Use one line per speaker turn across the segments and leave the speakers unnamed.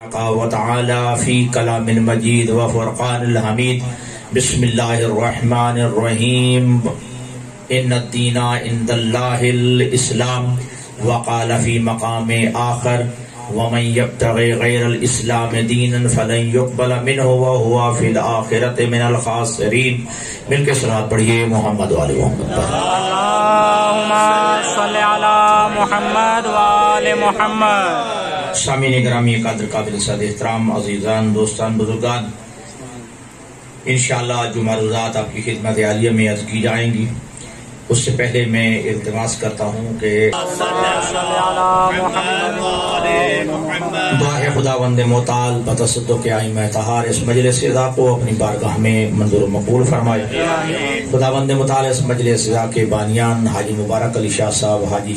وتعالى في كلام المجيد وفرقان الحميد. بسم الله الرحمن الرحيم. إن الدين عند الله الإسلام. وقال في مقام آخر ومن يبتغي غير الإسلام دينا فلن يقبل منه وهو في الآخرة من الخاسرين. مل کے صلوات پڑھیے محمد وآل محمد پر.
اللهم صل على محمد وآل محمد.
سامعین گرامی قدر قابل صد احترام عزیزان دوستان بزرگان، انشاءاللہ جو معروضات آپ کی خدمت عالیہ میں عرض کی جائیں گی، اس سے پہلے میں التماس کرتا ہوں کہ دعا خداوند متعال بتصدق ائمہ طہار اس مجلس اذا کو اپنی بارگاہ میں منظور و مقبول فرمائے. خداوند متعال اس مجلس اذا کے بانیان حاجی مبارک علی شاہ صاحب، حاجی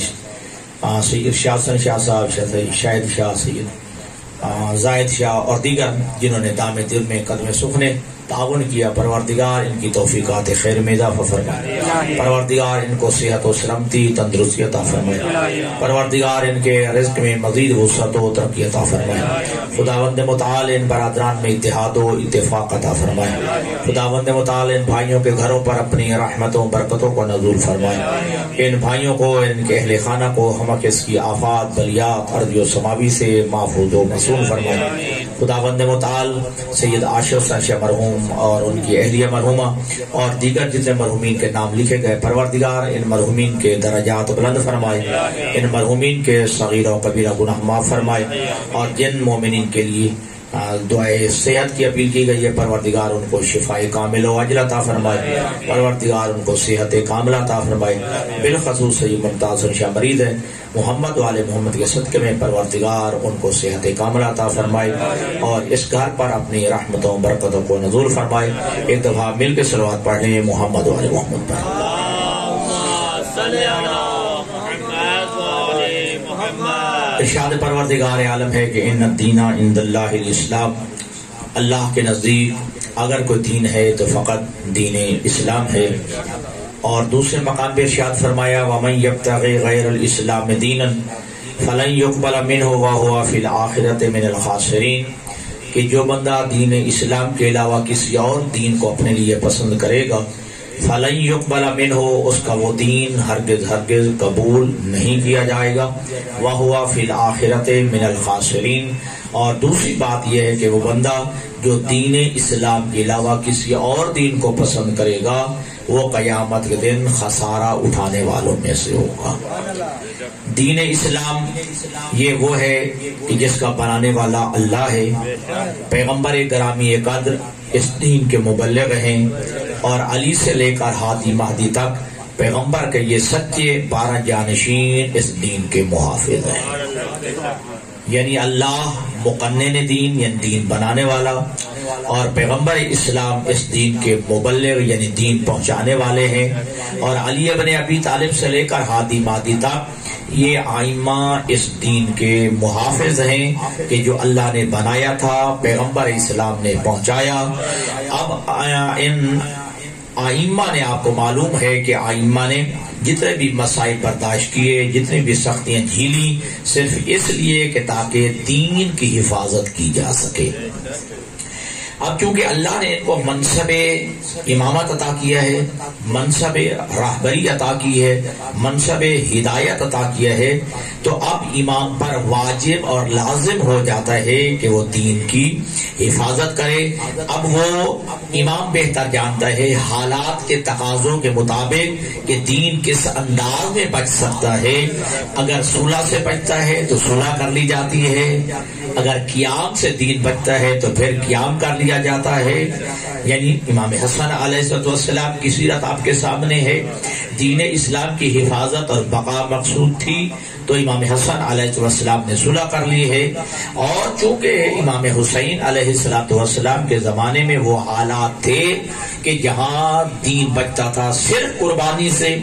سید ارشاد حسن شاہ صاحب، شاہد شاہ، سید زاہد شاہ اور دیگر جنہوں نے دام دل میں قدم سخنے تعاون کیا، پروردگار ان کی توفیقات خیر میں اضافہ فرمائے. پروردگار ان کو صحت و سلامتی تندرستی عطا فرمائے. پروردگار ان کے رزق میں مزید وسعت و ترقی عطا فرمائے. خداوند متعال ان برادران میں اتحاد و اتفاق عطا فرمائے. خداوند متعال ان بھائیوں کے گھروں پر اپنی رحمتوں برکتوں کو نزول فرمائے. ان بھائیوں کو، ان کے اہل خانہ کو ہمکس کی آفات بلیات ارضی و سماوی سے محفوظ و معصوم فرمائے. خداوند متعال سید عاشق شاہ مرحوم اور ان کی اہلیہ مرحومہ اور دیگر جتنے مرحومین کے نام لکھے گئے، پروردگار ان مرحومین کے درجات بلند فرمائے. ان مرحومین کے صغیر و کبیرہ گناہ معاف فرمائے. اور جن مومنین کے لیے دعائے صحت کی اپیل کی گئی ہے، پروردگار ان کو شفاء کامل و عاجل عطا فرمائے. پروردگار ان کو صحت کاملہ عطا فرمائے. بالخصوص سید ممتاز شاہ مریض ہے، محمد والے محمد کے صدقے میں پروردگار ان کو صحت کاملہ عطا فرمائے اور اس گھر پر اپنی رحمتوں برکتوں کو نزول فرمائے. ایک دفعہ مل کے صلوات پڑھ لیں محمد والے محمد پر. ارشاد پروردگار عالم ہے کہ ان الدین عند اللہ الاسلام، اللہ کے نزدیک اگر کوئی دین ہے تو فقط دین اسلام ہے. اور دوسرے مقام پہ ارشاد فرمایا ومن یبتغی غیر الاسلام دینا فلن یقبل منہ وہو فی الآخرۃ من الخاسرین، کہ جو بندہ دین اسلام کے علاوہ کسی اور دین کو اپنے لیے پسند کرے گا، فلن یقبل منہ، اس کا وہ دین ہرگز ہرگز قبول نہیں کیا جائے گا، وہو فی الآخرۃ من الخاسرین. اور دوسری بات یہ ہے کہ وہ بندہ جو دین اسلام کے علاوہ کسی اور دین کو پسند کرے گا وہ قیامت کے دن خسارہ اٹھانے والوں میں سے ہوگا. دین اسلام یہ وہ ہے کہ جس کا بنانے والا اللہ ہے، پیغمبر گرامی قدر اس دین کے مبلغ ہیں، اور علی سے لے کر ہادی مہدی تک پیغمبر کے یہ سچے 12 جانشین اس دین کے محافظ ہیں. یعنی اللہ مقنن دین یعنی دین بنانے والا، اور پیغمبر اسلام اس دین کے مبلغ یعنی دین پہنچانے والے ہیں. اور علی ابن ابی طالب سے لے کر ہادی مہدی تک یہ ائمہ اس دین کے محافظ ہیں کہ جو اللہ نے بنایا تھا، پیغمبر اسلام نے پہنچایا. اب ان ائمہ نے، آپ کو معلوم ہے کہ ائمہ نے جتنے بھی مسائل برداشت کیے، جتنی بھی سختیاں جھیلی، صرف اس لیے کہ تاکہ دین کی حفاظت کی جا سکے. اب چونکہ اللہ نے ان کو منصب امامت عطا کیا ہے، منصب راہبری عطا کی ہے، منصب ہدایت عطا کیا ہے، تو اب امام پر واجب اور لازم ہو جاتا ہے کہ وہ دین کی حفاظت کرے. اب وہ امام بہتر جانتا ہے حالات کے تقاضوں کے مطابق کہ دین کس انداز میں بچ سکتا ہے. اگر صلح سے بچتا ہے تو صلح کر لی جاتی ہے، اگر قیام سے دین بچتا ہے تو پھر قیام کر لیا جاتا ہے. یعنی امام حسن علیہ السلام کی سیرت آپ کے سامنے ہے. دین اسلام کی حفاظت اور بقا مقصود تھی تو امام حسن علیہ السلام نے صلح کر لی ہے. اور چونکہ امام حسین علیہ السلام کے زمانے میں وہ حالات تھے کہ جہاں دین بچتا تھا صرف قربانی سے،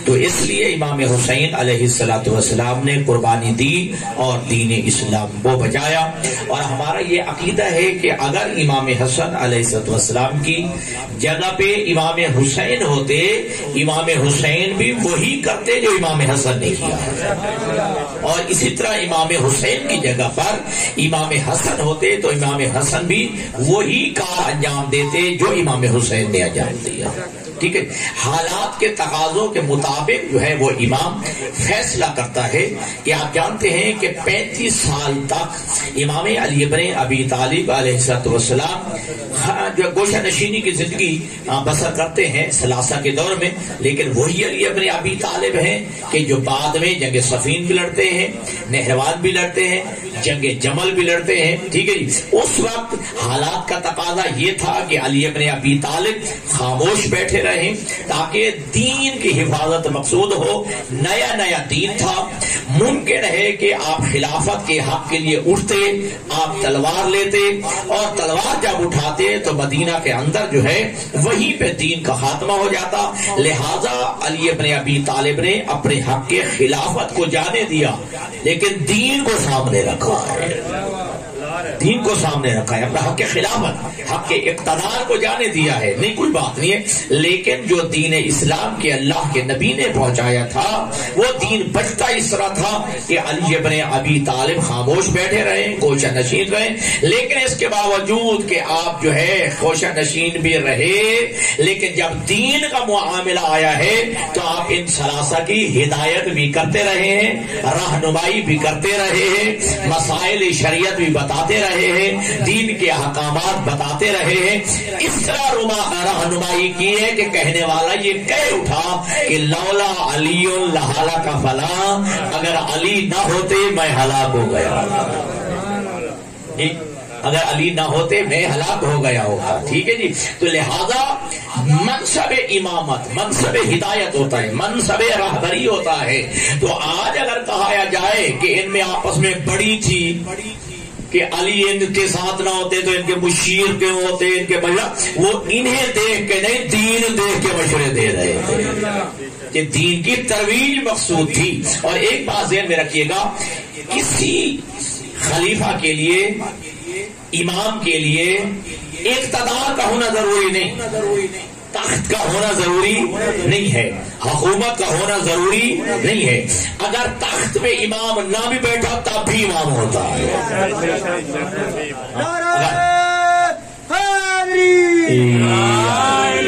تو اس لیے امام حسین علیہ السلام نے قربانی دی اور دین اسلام کو بچایا. اور ہمارا یہ عقیدہ ہے کہ اگر امام حسن علیہ السلام کی جگہ پہ امام حسین ہوتے، امام حسین بھی وہی کرتے جو امام حسن نے کیا. اور اسی طرح امام حسین کی جگہ پر امام حسن ہوتے تو امام حسن بھی وہی کار انجام دیتے جو امام حسین نے انجام دیا. ٹھیک ہے. حالات کے تقاضوں کے مطابق جو ہے وہ امام فیصلہ کرتا ہے کہ آپ جانتے ہیں کہ 35 سال تک امام علی ابن ابی طالب علیہ السلام جو گوشہ نشینی کی زندگی بسر کرتے ہیں ثلاثہ کے دور میں، لیکن وہی علی ابن ابی طالب ہیں کہ جو بعد میں جنگ صفین بھی لڑتے ہیں، نہروان بھی لڑتے ہیں، جنگ جمل بھی لڑتے ہیں. ٹھیک ہے جی. اس وقت حالات کا تقاضا یہ تھا کہ علی ابن ابی طالب خاموش بیٹھے رہیں تاکہ دین کی حفاظت مقصود ہو. نیا نیا دین تھا، ممکن ہے کہ آپ خلافت کے حق کے لیے اٹھتے، آپ تلوار لیتے اور تلوار جب اٹھاتے تو مدینہ کے اندر جو ہے وہیں پہ دین کا خاتمہ ہو جاتا. لہذا علی ابن ابی طالب نے اپنے حق کے خلافت کو جانے دیا، لیکن دین کو سامنے رکھا ہے. دین کو سامنے رکھا ہے، اپنا حق کے خلافت، حق کے اقتدار کو جانے دیا ہے. نہیں کوئی بات نہیں ہے، لیکن جو دین اسلام کے اللہ کے نبی نے پہنچایا تھا وہ دین بچتا اس طرح تھا کہ علی ابن ابی طالب خاموش بیٹھے رہے، گوشہ نشین رہے. لیکن اس کے باوجود کہ آپ جو ہے گوشہ نشین بھی رہے، لیکن جب دین کا معاملہ آیا ہے تو آپ ان ثلاثہ کی ہدایت بھی کرتے رہے ہیں، رہنمائی بھی کرتے رہے ہیں، مسائل شریعت بھی بتاتے رہے ہیں، دین کے احکامات بتاتے رہے ہیں. اس طرح رہنمائی کی ہے کہ کہنے والا یہ کہہ اٹھا کہ لولا علی لہلک فلاں، اگر علی نہ ہوتے میں ہلاک ہو گیا، اگر علی نہ ہوتے میں ہلاک ہو گیا ہوگا. ٹھیک ہے جی. تو لہذا منصب امامت، منصب ہدایت ہوتا ہے، منصب رہبری ہوتا ہے. تو آج اگر کہا جائے کہ ان میں آپس میں بڑی تھی کہ علی ان کے ساتھ نہ ہوتے تو ان کے مشیر کیوں ہوتے، ان کے مشورہ، وہ انہیں دیکھ کے نہیں دین دیکھ کے مشورے دے رہے تھے کہ دین کی ترویج مقصود تھی. اور ایک بات ذہن میں رکھیے گا، کسی خلیفہ کے لیے، امام کے لیے اقتدار کا ہونا ضروری نہیں، تخت کا ہونا ضروری نہیں ہے، حکومت کا ہونا ضروری نہیں ہے. اگر تخت پہ امام نہ بھی بیٹھا تب بھی امام ہوتا ہے.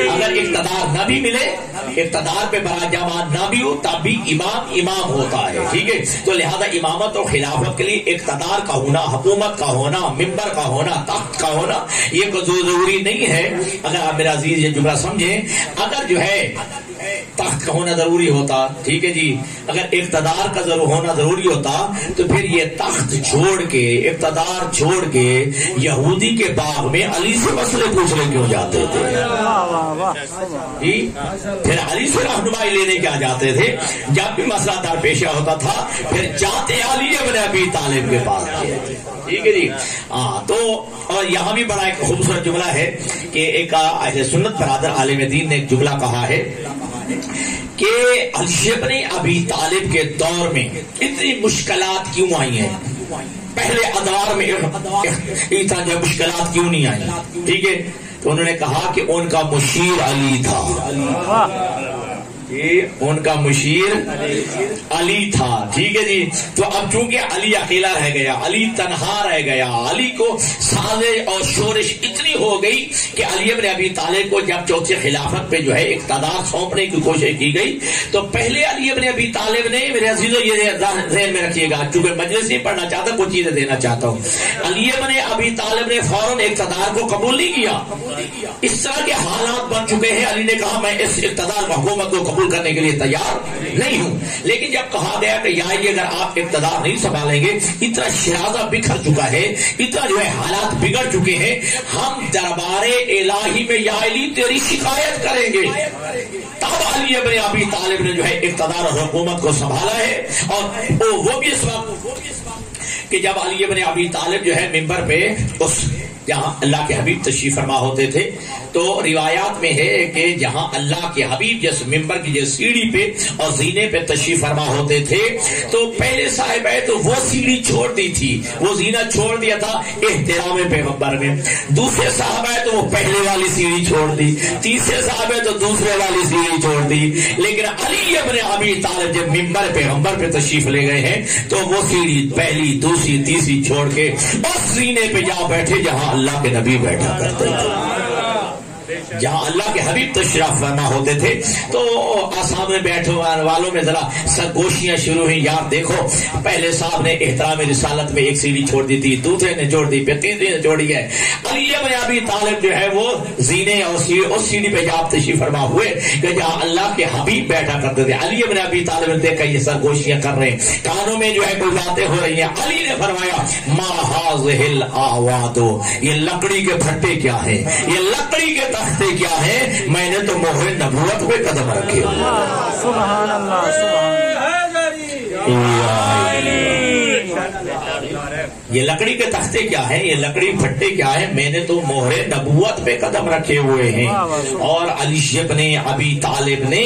اگر اقتدار نہ بھی ملے، اقتدار پہ براجمان نہ بھی ہو تب بھی امام ہوتا ہے. ٹھیک ہے. تو لہذا امامت اور خلافت کے لیے اقتدار کا ہونا، حکومت کا ہونا، ممبر کا ہونا، تخت کا ہونا یہ ضروری نہیں ہے. اگر آپ میرا عزیز یہ جملہ سمجھیں، اگر جو ہے تخت کا ہونا ضروری ہوتا، ٹھیک ہے جی، اگر اقتدار کا ہونا ضروری ہوتا تو پھر یہ تخت چھوڑ کے، اقتدار چھوڑ کے یہودی کے باغ میں علی سے مسئلے پوچھنے کیوں جاتے تھے؟ پھر علی سے رہنمائی لینے کیا جاتے تھے؟ جب بھی مسئلہ درپیش ہوتا تھا پھر جاتے علی ابن ابی طالب کے پاس. ٹھیک ہے جی. تو اور یہاں بھی بڑا ایک خوبصورت جملہ ہے کہ ایک اہل سنت برادر عالم دین نے ایک جملہ کہا ہے کہ علی ابن ابی طالب کے دور میں اتنی مشکلات کیوں آئی ہیں، پہلے ادوار میں اتنا مشکلات کیوں نہیں آئی. ٹھیک ہے. تو انہوں نے کہا کہ ان کا مشیر علی تھا، ان کا مشیر علی تھا. ٹھیک ہے جی. تو اب چونکہ علی اکیلا رہ گیا، علی تنہا رہ گیا، علی کو سازش اور شورش اتنی ہو گئی کہ علی ابن ابی طالب کو جب چوتھی خلافت پہ جو ہے اقتدار سونپنے کی کوشش کی گئی تو پہلے علی ابن ابی طالب نے، میرے عزیزو یہ ذہن میں رکھیے گا چونکہ مجلس نہیں پڑھنا چاہتا، کچھ چیزیں دینا چاہتا ہوں، علی ابن ابی طالب نے فوراً اقتدار کو قبول نہیں کیا. اس طرح کے حالات بن چکے ہیں، علی نے کہا میں اس اقتدار کو، حکومت کو قبول کرنے کے لیے تیار نہیں ہوں. لیکن جب کہا گیا کہ یا اگر آپ اقتدار نہیں سنبھالیں گے، اتنا شرازہ بکھر چکا ہے، اتنا جو ہے حالات بگڑ چکے ہیں، ہم دربار الہی میں یا علی تیری شکایت کریں گے. تب علی ابن ابی طالب نے جو ہے اقتدار اور حکومت کو سنبھالا ہے. اور وہ بھی اس وقت کہ جب علی ابن ابی طالب جو ہے ممبر پہ اس جہاں اللہ کے حبیب تشریف فرما ہوتے تھے، تو روایات میں ہے کہ جہاں اللہ کے حبیب جس ممبر کی جس سیڑھی پہ اور زینے پہ تشریف فرما ہوتے تھے، تو پہلے صاحب ہے تو وہ سیڑھی چھوڑ دی تھی، وہ زینہ چھوڑ دیا تھا احترام پیغمبر میں، دوسرے صاحب ہے تو وہ پہلے والی سیڑھی چھوڑ دی، تیسرے صاحب ہے تو دوسرے والی سیڑھی چھوڑ دی، لیکن علی ابن ابی طالب جب ممبر پیغمبر پہ تشریف لے گئے ہیں تو وہ سیڑھی پہلی دوسری تیسری چھوڑ کے اس زینے پہ جا بیٹھے جہاں اللہ کے نبی بیٹھا کرتے تھے، جہاں اللہ کے حبیب تشریف فرما ہوتے تھے۔ تو سامنے بیٹھے والوں میں ذرا سرگوشیاں شروع ہوئی، یار دیکھو پہلے صاحب نے احترام رسالت میں ایک سیڑھی چھوڑ دی تھی، دوسرے نے چھوڑ دی، پھر تیسرے نے چھوڑی ہے۔ علی ابن ابی طالب جو ہے وہ زینے اور اس سیڑھی پہ جا تشریف فرما ہوئے کہ جہاں اللہ کے حبیب بیٹھا کرتے تھے۔ علی ابن ابی طالب نے دیکھا یہ سرگوشیاں کر رہے ہیں، کانوں میں جو ہے کوئی باتیں ہو رہی ہیں، علی نے فرمایا ما ھذہ الاعواد، یہ لکڑی کے پھٹے کیا ہیں، یہ لکڑی کے تختے کیا ہے، میں نے تو مہر نبوت پہ قدم رکھے ہوئے۔
سبحان اللہ، سبحان
یہ لکڑی کے تختے کیا ہیں، یہ لکڑی پھٹے کیا ہیں، میں نے تو مہر نبوت پہ قدم رکھے ہوئے ہیں۔ اور علی ابن ابی طالب نے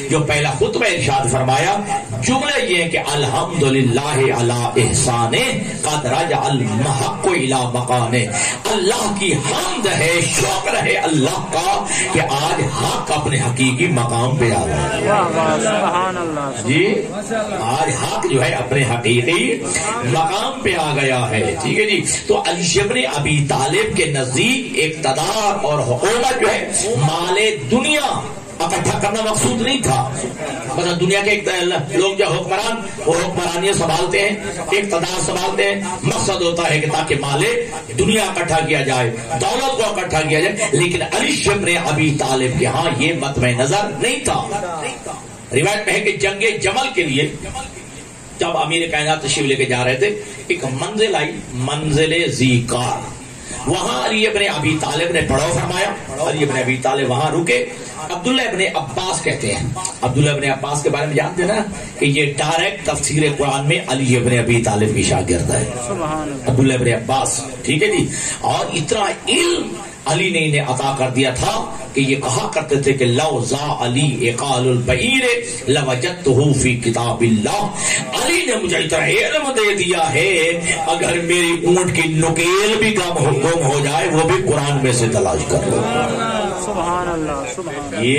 جو پہلا خطبہ ارشاد فرمایا، جملہ یہ ہے کہ الحمدللہ علی احسانہ قد رجع المحق الی مکانہ، اللہ کی حمد ہے، شکر ہے اللہ کا کہ آج حق اپنے حقیقی مقام پہ آ گیا۔
سبحان اللہ
جی آج حق جو ہے اپنے حقیقی مقام پہ آ گیا ہے، ٹھیک ہے جی۔ تو علی ابن ابی طالب کے نزدیک اقتدار اور حکومت جو ہے مال دنیا اکٹھا کرنا مقصود نہیں تھا، مثلا دنیا کے لوگ جو حکمران وہ حکمرانیاں سنبھالتے ہیں، اقتدار سنبھالتے ہیں، مقصد ہوتا ہے کہ تاکہ مال دنیا اکٹھا کیا جائے، دولت کو اکٹھا کیا جائے، لیکن علی ابن ابی طالب کے ہاں یہ مطمع نظر نہیں تھا۔ روایت میں ہے کہ جنگ جمل کے لیے جب امیر کائنات تشریف لے کے جا رہے تھے، ایک منزل آئی، منزل ذیقار، وہاں علی ابن ابی طالب نے پڑاؤ فرمایا، علی ابن ابی طالب وہاں رکے۔ عبداللہ ابن عباس کہتے ہیں، عبداللہ ابن عباس کے بارے میں جانتے ہیں نا کہ یہ ڈائریکٹ تفسیر قرآن میں علی ابن ابی طالب کی شاگرد ہے، عبداللہ ابن عباس، ٹھیک ہے جی۔ اور اتنا علم علی نے انہیں عطا کر دیا تھا کہ یہ کہا کرتے تھے کہ لو ذا علی اقال البعیر لوجدتہ فی کتاب اللہ، علی نے مجھے اتنا علم دے دیا ہے اگر میری اونٹ کی نکیل بھی گم ہو جائے وہ بھی قرآن میں سے تلاش کر لوں،
سبحان اللہ، سبحان
یہ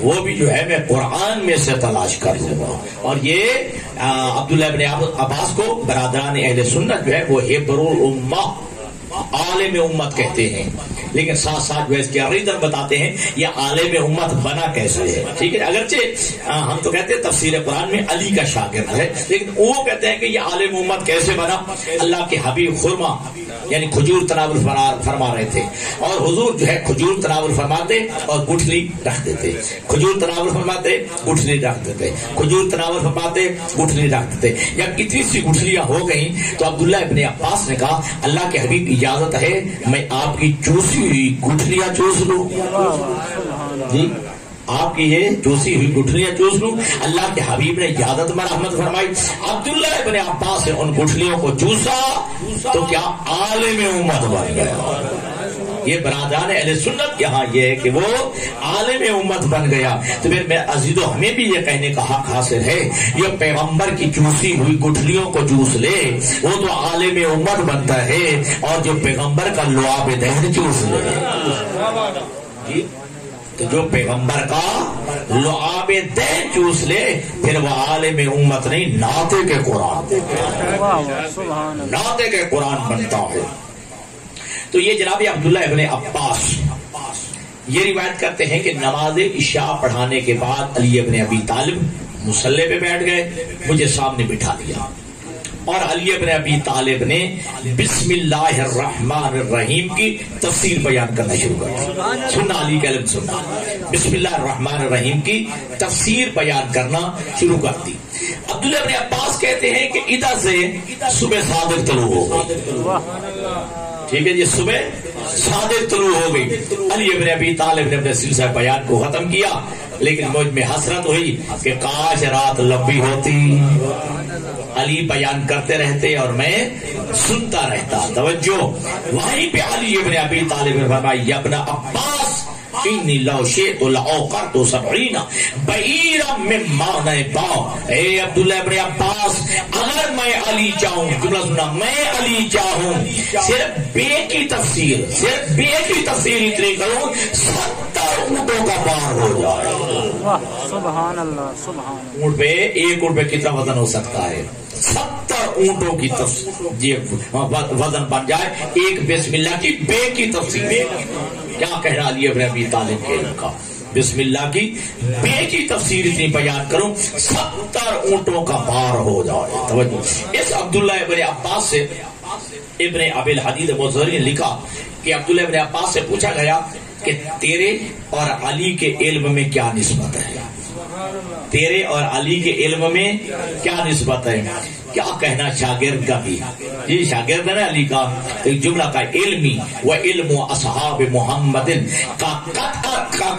وہ بھی جو ہے میں قرآن میں سے تلاش کر لوں گا۔ اور یہ عبداللہ ابن عباس کو برادران اہل سنت جو ہے وہ حبر الامہ، عالم امت کہتے ہیں، لیکن ساتھ ساتھ جو ہے اس کے ریزن بتاتے ہیں یہ عالم امت بنا کیسے ہے، ٹھیک ہے۔ اگرچہ ہم تو کہتے ہیں تفسیر قرآن میں علی کا شاگرد ہے، لیکن وہ کہتے ہیں کہ یہ عالم امت کیسے بنا۔ اللہ کے حبیب خرما یعنی کھجور تناول فرما رہے تھے، اور حضور جو ہے کھجور تناول فرماتے اور گٹھلی رکھ دیتے، کھجور تناول فرماتے گٹھلی رکھ دیتے، کھجور تناول فرماتے گٹھلی رکھ دیتے۔ جب اتنی سی گٹھلیاں ہو گئیں تو عبداللہ ابن عباس نے کہا اللہ کے حبیب اجازت ہے میں آپ کی چوسی ہوئی گٹھلیاں چوس لوں، جی آپ کی یہ چوسی ہوئی گٹھلیاں چوس لوں۔ اللہ کے حبیب نے اجازت میں رحمت فرمائی، عبداللہ ابن عباس نے ان گٹھلیوں کو چوسا تو کیا عالم امت بن گیا۔ یہ برادران اہل سنت یہاں یہ ہے کہ وہ عالم امت بن گیا۔ تو پھر میں عزیزو ہمیں بھی یہ کہنے کا حق حاصل ہے یہ پیغمبر کی چوسی ہوئی گٹھلیوں کو چوس لے وہ تو عالم امت بنتا ہے، اور جو پیغمبر کا لعاب دہن چوس لے، تو جو پیغمبر کا لعاب دہن چوس لے پھر وہ عالم امت نہیں، ناطق کے قرآن، ناطق کے قرآن بنتا ہے۔ تو یہ جناب عبداللہ ابن عباس یہ روایت کرتے ہیں کہ نماز عشاء پڑھانے کے بعد علی ابن ابی طالب مصلی پہ بیٹھ گئے، مجھے سامنے بٹھا دیا، اور علی ابن ابی طالب نے بسم اللہ الرحمن الرحیم کی تفسیر بیان کرنا شروع کر دی۔ سننا علی کا علم سننا، بسم اللہ الرحمن الرحیم کی تفسیر بیان کرنا شروع کر دی۔ عبداللہ ابن عباس کہتے ہیں کہ ادھر سے صبح صادق طلوع ہو گئی، ٹھیک ہے جی، صبح صادق طلوع ہو گئی۔ علی ابن ابی طالب نے اپنے سلسلہ بیان کو ختم کیا، لیکن مجھ میں حسرت ہوئی کہ کاش رات لمبی ہوتی، علی بیان کرتے رہتے اور میں سنتا رہتا. توجہ, وہیں پہ علی ابن ابی طالب نے فرمایا یا ابن عباس انی لو شئت لأوقرت 70 بعیرا مما نبا. اے عبداللہ ابن عباس, اگر میں علی چاہوں, جملہ سنا, میں علی چاہوں صرف بے کی تفسیر, صرف بے کی تفسیر اتنی کروں 70 اونٹوں کا بار ہو جائے.
سبحان اللہ, سبحان اللہ.
اونٹ پہ, ایک اونٹ پہ کتنا وزن ہو سکتا ہے؟ 70 اونٹوں کی وزن بن جائے ایک بسم اللہ کی بے کی تفسیر. کیا کہنا علی ابن ابی طالب کے علم کا؟ بسم اللہ کی بے کی تفسیر اتنی بیان کروں 70 اونٹوں کا بار ہو جائے. توجہ, اس عبداللہ ابن عباس سے ابن ابی الحدید مظہری نے لکھا کہ عبداللہ ابن عباس سے پوچھا گیا کہ تیرے اور علی کے علم میں کیا نسبت ہے؟ تیرے اور علی کے علم میں کیا نسبت ہے؟ کیا کہنا شاگرد کا بھی؟ جی شاگرد ہے نا علی کا. ایک جملہ کا علمی و علم اصحاب محمد کا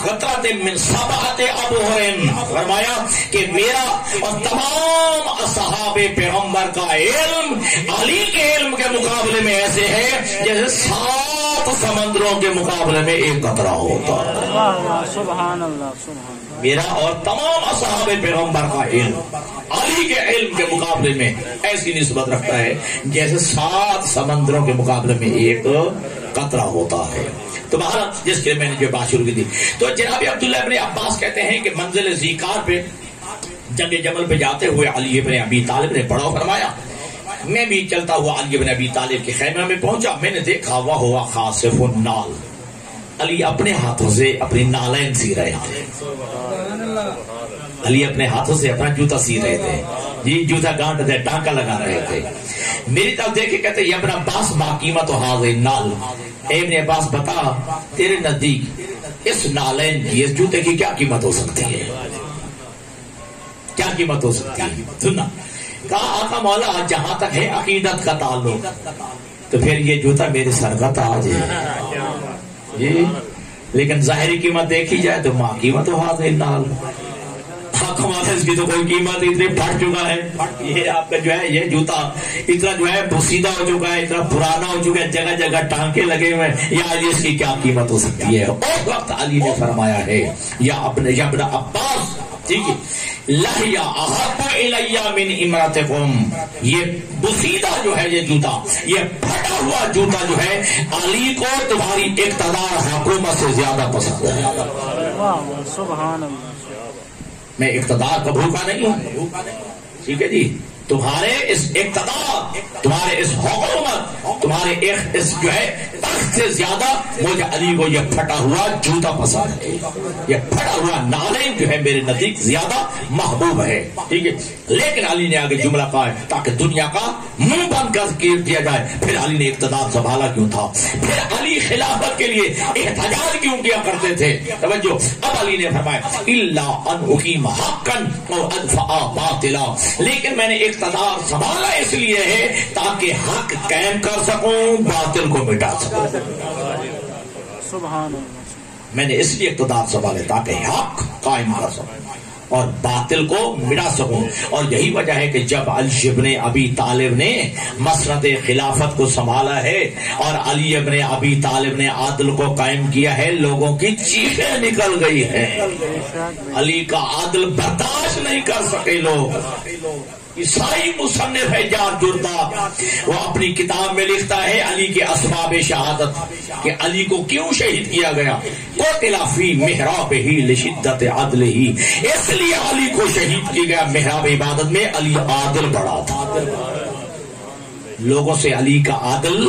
قطرۃ من سبعۃ ابحر. فرمایا کہ میرا اور تمام اصحاب پیغمبر کا علم علی کے علم کے مقابلے میں ایسے ہے جیسے 7 سمندروں کے مقابلے میں ایک قطرہ ہوتا ہے.
سبحان اللہ, سبحان اللہ.
میرا اور تمام اصحاب پیغمبر کا علم علی کے علم کے مقابلے میں ایسی نسبت رکھتا ہے جیسے 7 سمندروں کے مقابلے میں ایک قطرہ ہوتا ہے. تو بہرحال جس کے میں نے جو بات شروع کی تھی, تو جناب عبداللہ ابن عباس کہتے ہیں کہ منزل ذیقار پہ جنگ جمل پہ جاتے ہوئے علی ابن ابی طالب نے پڑاؤ فرمایا. میں بھی چلتا ہوا علی ابن ابی طالب کے خیمے میں پہنچا. میں نے دیکھا وہ ہوا خاصف النال, علی اپنے ہاتھوں سے اپنی نالین سی رہے تھے. علی اپنے ہاتھوں سے اپنا جوتا سی رہے تھے. جی جوتا گانٹ تھے, ٹانکا لگا رہے تھے. میری طرف دیکھے کہتے یا ابن عباس ما قیمت هذا النال. اے ابن عباس بتا تیرے نزدیک اس نالین کی, اس جوتے کی کیا قیمت ہو سکتی ہے؟ کیا قیمت ہو سکتی ہے؟ سننا, کہا آقا مولا جہاں تک ہے عقیدت کا تعلق تو پھر یہ جوتا میرے سر کا تاج ہے. جی لیکن ظاہری قیمت دیکھی جائے تو ماں قیمت ہو حاضر نال. اس کی تو کوئی قیمت اتنے پھٹ چکا ہے. یہ آپ کا جو ہے یہ جوتا اتنا جو ہے بسیدہ ہو چکا ہے, اتنا پرانا ہو چکا ہے, جگہ جگہ ٹانکے لگے ہوئے ہیں. یا اس کی کیا قیمت ہو سکتی ہے؟ اس وقت علی نے فرمایا ہے یا ابن عباس, ٹھیک ہے, لہیا احب الی من امراتکم. یہ بسیدہ جو ہے یہ جوتا, یہ پھٹا ہوا جوتا جو ہے علی کو تمہاری اقتدار حکومت سے زیادہ پسند ہے.
سبحان اللہ.
میں اقتدار کا بھوکا نہیں ہوں, ٹھیک ہے جی, تمہارے اس اقتدار, تمہارے اس حکومت, تمہارے اس جو ہے تخت سے زیادہ مجھے علی کو یہ پھٹا ہوا جوتا پسند ہے. یہ پھٹا ہوا نالین جو ہے میرے نزدیک زیادہ محبوب ہے. ٹھیک ہے, لیکن علی نے آگے جملہ کہا ہے تاکہ دنیا کا منہ بند کر دیا جائے. پھر علی نے اقتدار سنبھالا کیوں تھا؟ پھر علی خلافت کے لیے احتجاج کیوں کیا کرتے تھے؟ توجہ, اب علی نے فرمایا الا ان اقیم حقا و ادفع باطلا. لیکن میں نے اقتدار سنبھالا اس لیے ہے تاکہ حق قائم کر سکوں, باطل کو مٹا سکوں.
سبحان اللہ.
میں نے اس لیے اقتدار سنبھالے تاکہ حق قائم کر سکوں اور باطل کو مٹا سکوں. اور یہی وجہ ہے کہ جب علی ابن ابی طالب نے مسند خلافت کو سنبھالا ہے اور علی ابن ابی طالب نے عادل کو قائم کیا ہے, لوگوں کی چیخیں نکل گئی ہیں. علی کا عادل برداشت نہیں کر سکے لوگ. عیسائی مصنف ہے جار جردہ, وہ اپنی کتاب میں لکھتا ہے علی کے اسباب شہادت کہ علی کو کیوں شہید کیا گیا. قتل فی محراب ہی لشدت عدل ہی, اس لیے علی کو شہید کیا گیا محراب عبادت میں. علی عادل بڑا تھا, لوگوں سے علی کا عادل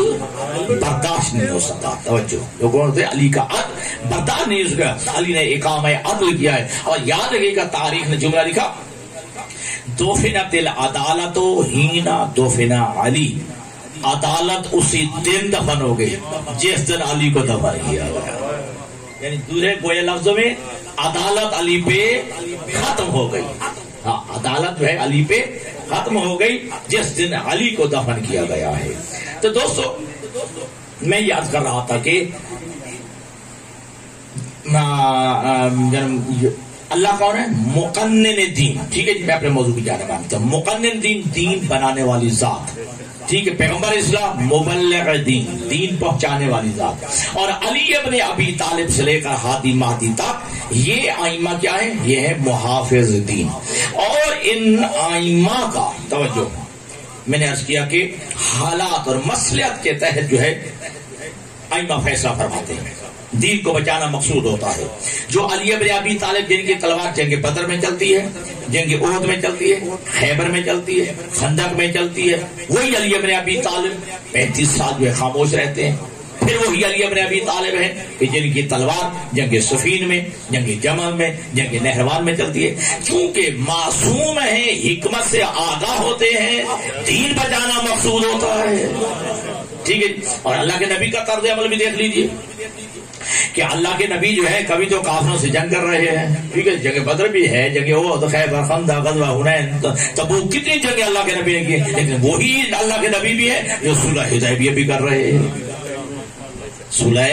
برداشت نہیں ہو سکتا. توجہ, لوگوں سے علی کا عدل برداشت نہیں ہو سکا. علی نے اقامہ عدل کیا ہے. اور یاد رکھیے گا تاریخ نے جملہ لکھا دفنت العدالت ہینا دفنا علی. عدالت اسی دن دفن ہو گئی جس دن علی کو دفن کیا گیا. یعنی دوسرے گوئے لفظوں میں عدالت علی پہ ختم ہو گئی. ہاں, عدالت جو ہے علی پہ ختم ہو گئی جس دن علی کو دفن کیا گیا ہے. تو دوستو میں یاد کر رہا تھا کہ اللہ کون ہے؟ مقنن دین. ٹھیک ہے جی, میں اپنے موضوع کی جانب مانتا ہوں. مقنن دین, دین بنانے والی ذات. ٹھیک ہے، پیغمبر اسلام مبلغ دین، دین پہنچانے والی ذات، اور علی ابن ابی طالب سے لے کر ہادی مہدی تک یہ آئمہ کیا ہے؟ یہ ہے محافظ دین. اور ان آئمہ کا توجہ میں نے عرض کیا کہ حالات اور مصلحت کے تحت جو ہے آئمہ فیصلہ فرماتے ہیں. دین کو بچانا مقصود ہوتا ہے. جو علی ابن ابی طالب جن کی تلوار جنگ بدر میں چلتی ہے، جنگ احد میں چلتی ہے، خیبر میں چلتی ہے، خندق میں چلتی ہے، وہی علی ابن ابی طالب 35 سال جو ہے خاموش رہتے ہیں. پھر وہی علی ابن ابی طالب ہیں کہ جن کی تلوار جنگ صفین میں، جنگ جمل میں، جنگ نہروان میں چلتی ہے. چونکہ معصوم ہیں، حکمت سے آگاہ ہوتے ہیں، دین بچانا مقصود ہوتا ہے. ٹھیک ہے. اور اللہ کے نبی کا طرز عمل بھی دیکھ لیجئے کہ اللہ کے نبی جو ہے کبھی تو کافروں سے جنگ کر رہے ہیں. ٹھیک ہے، جنگ بدر بھی ہے، جنگ احد، خیبر، خندق، غزوہ حنین، تبوک، کتنی جنگیں اللہ کے نبی نے کی، لیکن وہی اللہ کے نبی بھی ہے جو صلح حدیبیہ بھی کر رہے ہیں، صلح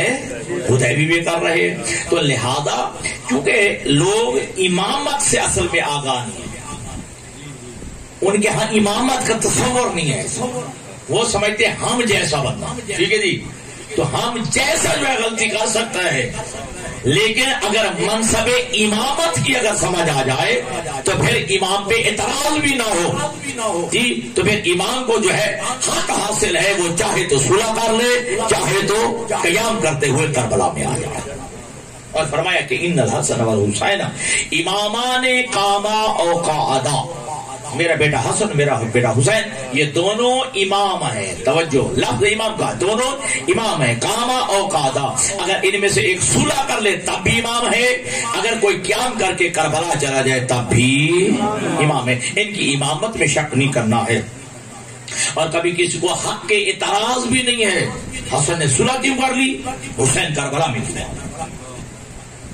حدیبیہ بھی کر رہے ہیں. تو لہذا کیونکہ لوگ امامت سے اصل میں آگاہ نہیں ہیں، ان کے ہاں امامت کا تصور نہیں ہے، وہ سمجھتے ہیں ہم جیسا بننا. ٹھیک ہے جی، تو ہم جیسا جو ہے غلطی کر سکتا ہے، لیکن اگر منصب امامت کی اگر سمجھ آ جائے تو پھر امام پہ اعتراض بھی نہ ہو جی، تو پھر امام کو جو ہے حق حاصل ہے، وہ چاہے تو صلح کر لے، چاہے تو قیام کرتے ہوئے کربلا میں آ جائے. اور فرمایا کہ ان الحسن والحسین امامان قاما او قعدا، میرا بیٹا حسن، میرا بیٹا حسین، یہ دونوں امام ہیں. توجہ، لفظ امام کا، دونوں امام ہیں. قاما او قعدا، اگر ان میں سے ایک صلح کر لے تب بھی امام ہے، اگر کوئی قیام کر کے کربلا چلا جائے تب بھی امام ہے. ان کی امامت میں شک نہیں کرنا ہے. اور کبھی کسی کو حق کے اعتراض بھی نہیں ہے. حسن نے صلح کیوں کر لی، حسین کربلا میں کیوں؟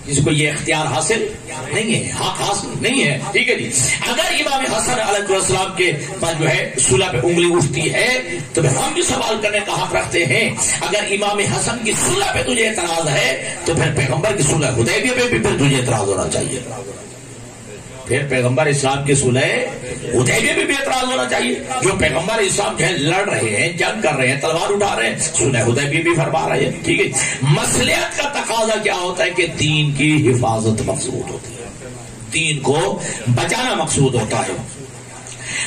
جس کو یہ اختیار حاصل نہیں ہے، حق حاصل نہیں ہے. ٹھیک ہے جی. اگر امام حسن علیہ السلام کے پاس جو ہے صلح پہ انگلی اٹھتی ہے تو ہم بھی سوال کرنے کا حق رکھتے ہیں. اگر امام حسن کی صلح پہ تجھے اعتراض ہے تو پھر پیغمبر کی صلح حدیبیہ پہ بھی پھر تجھے اعتراض ہونا چاہیے. پھر پیغمبر اسلام کی صلح حدیبیہ میں بھی اعتراض ہونا چاہیے. جو پیغمبر اسلام جو ہے لڑ رہے ہیں، جنگ کر رہے ہیں، تلوار اٹھا رہے ہیں، صلح حدیبیہ بھی فرما رہے ہیں. ٹھیک ہے. مصلحت کا تقاضا کیا ہوتا ہے کہ دین کی حفاظت مقصود ہوتی ہے، دین کو بچانا مقصود ہوتا ہے.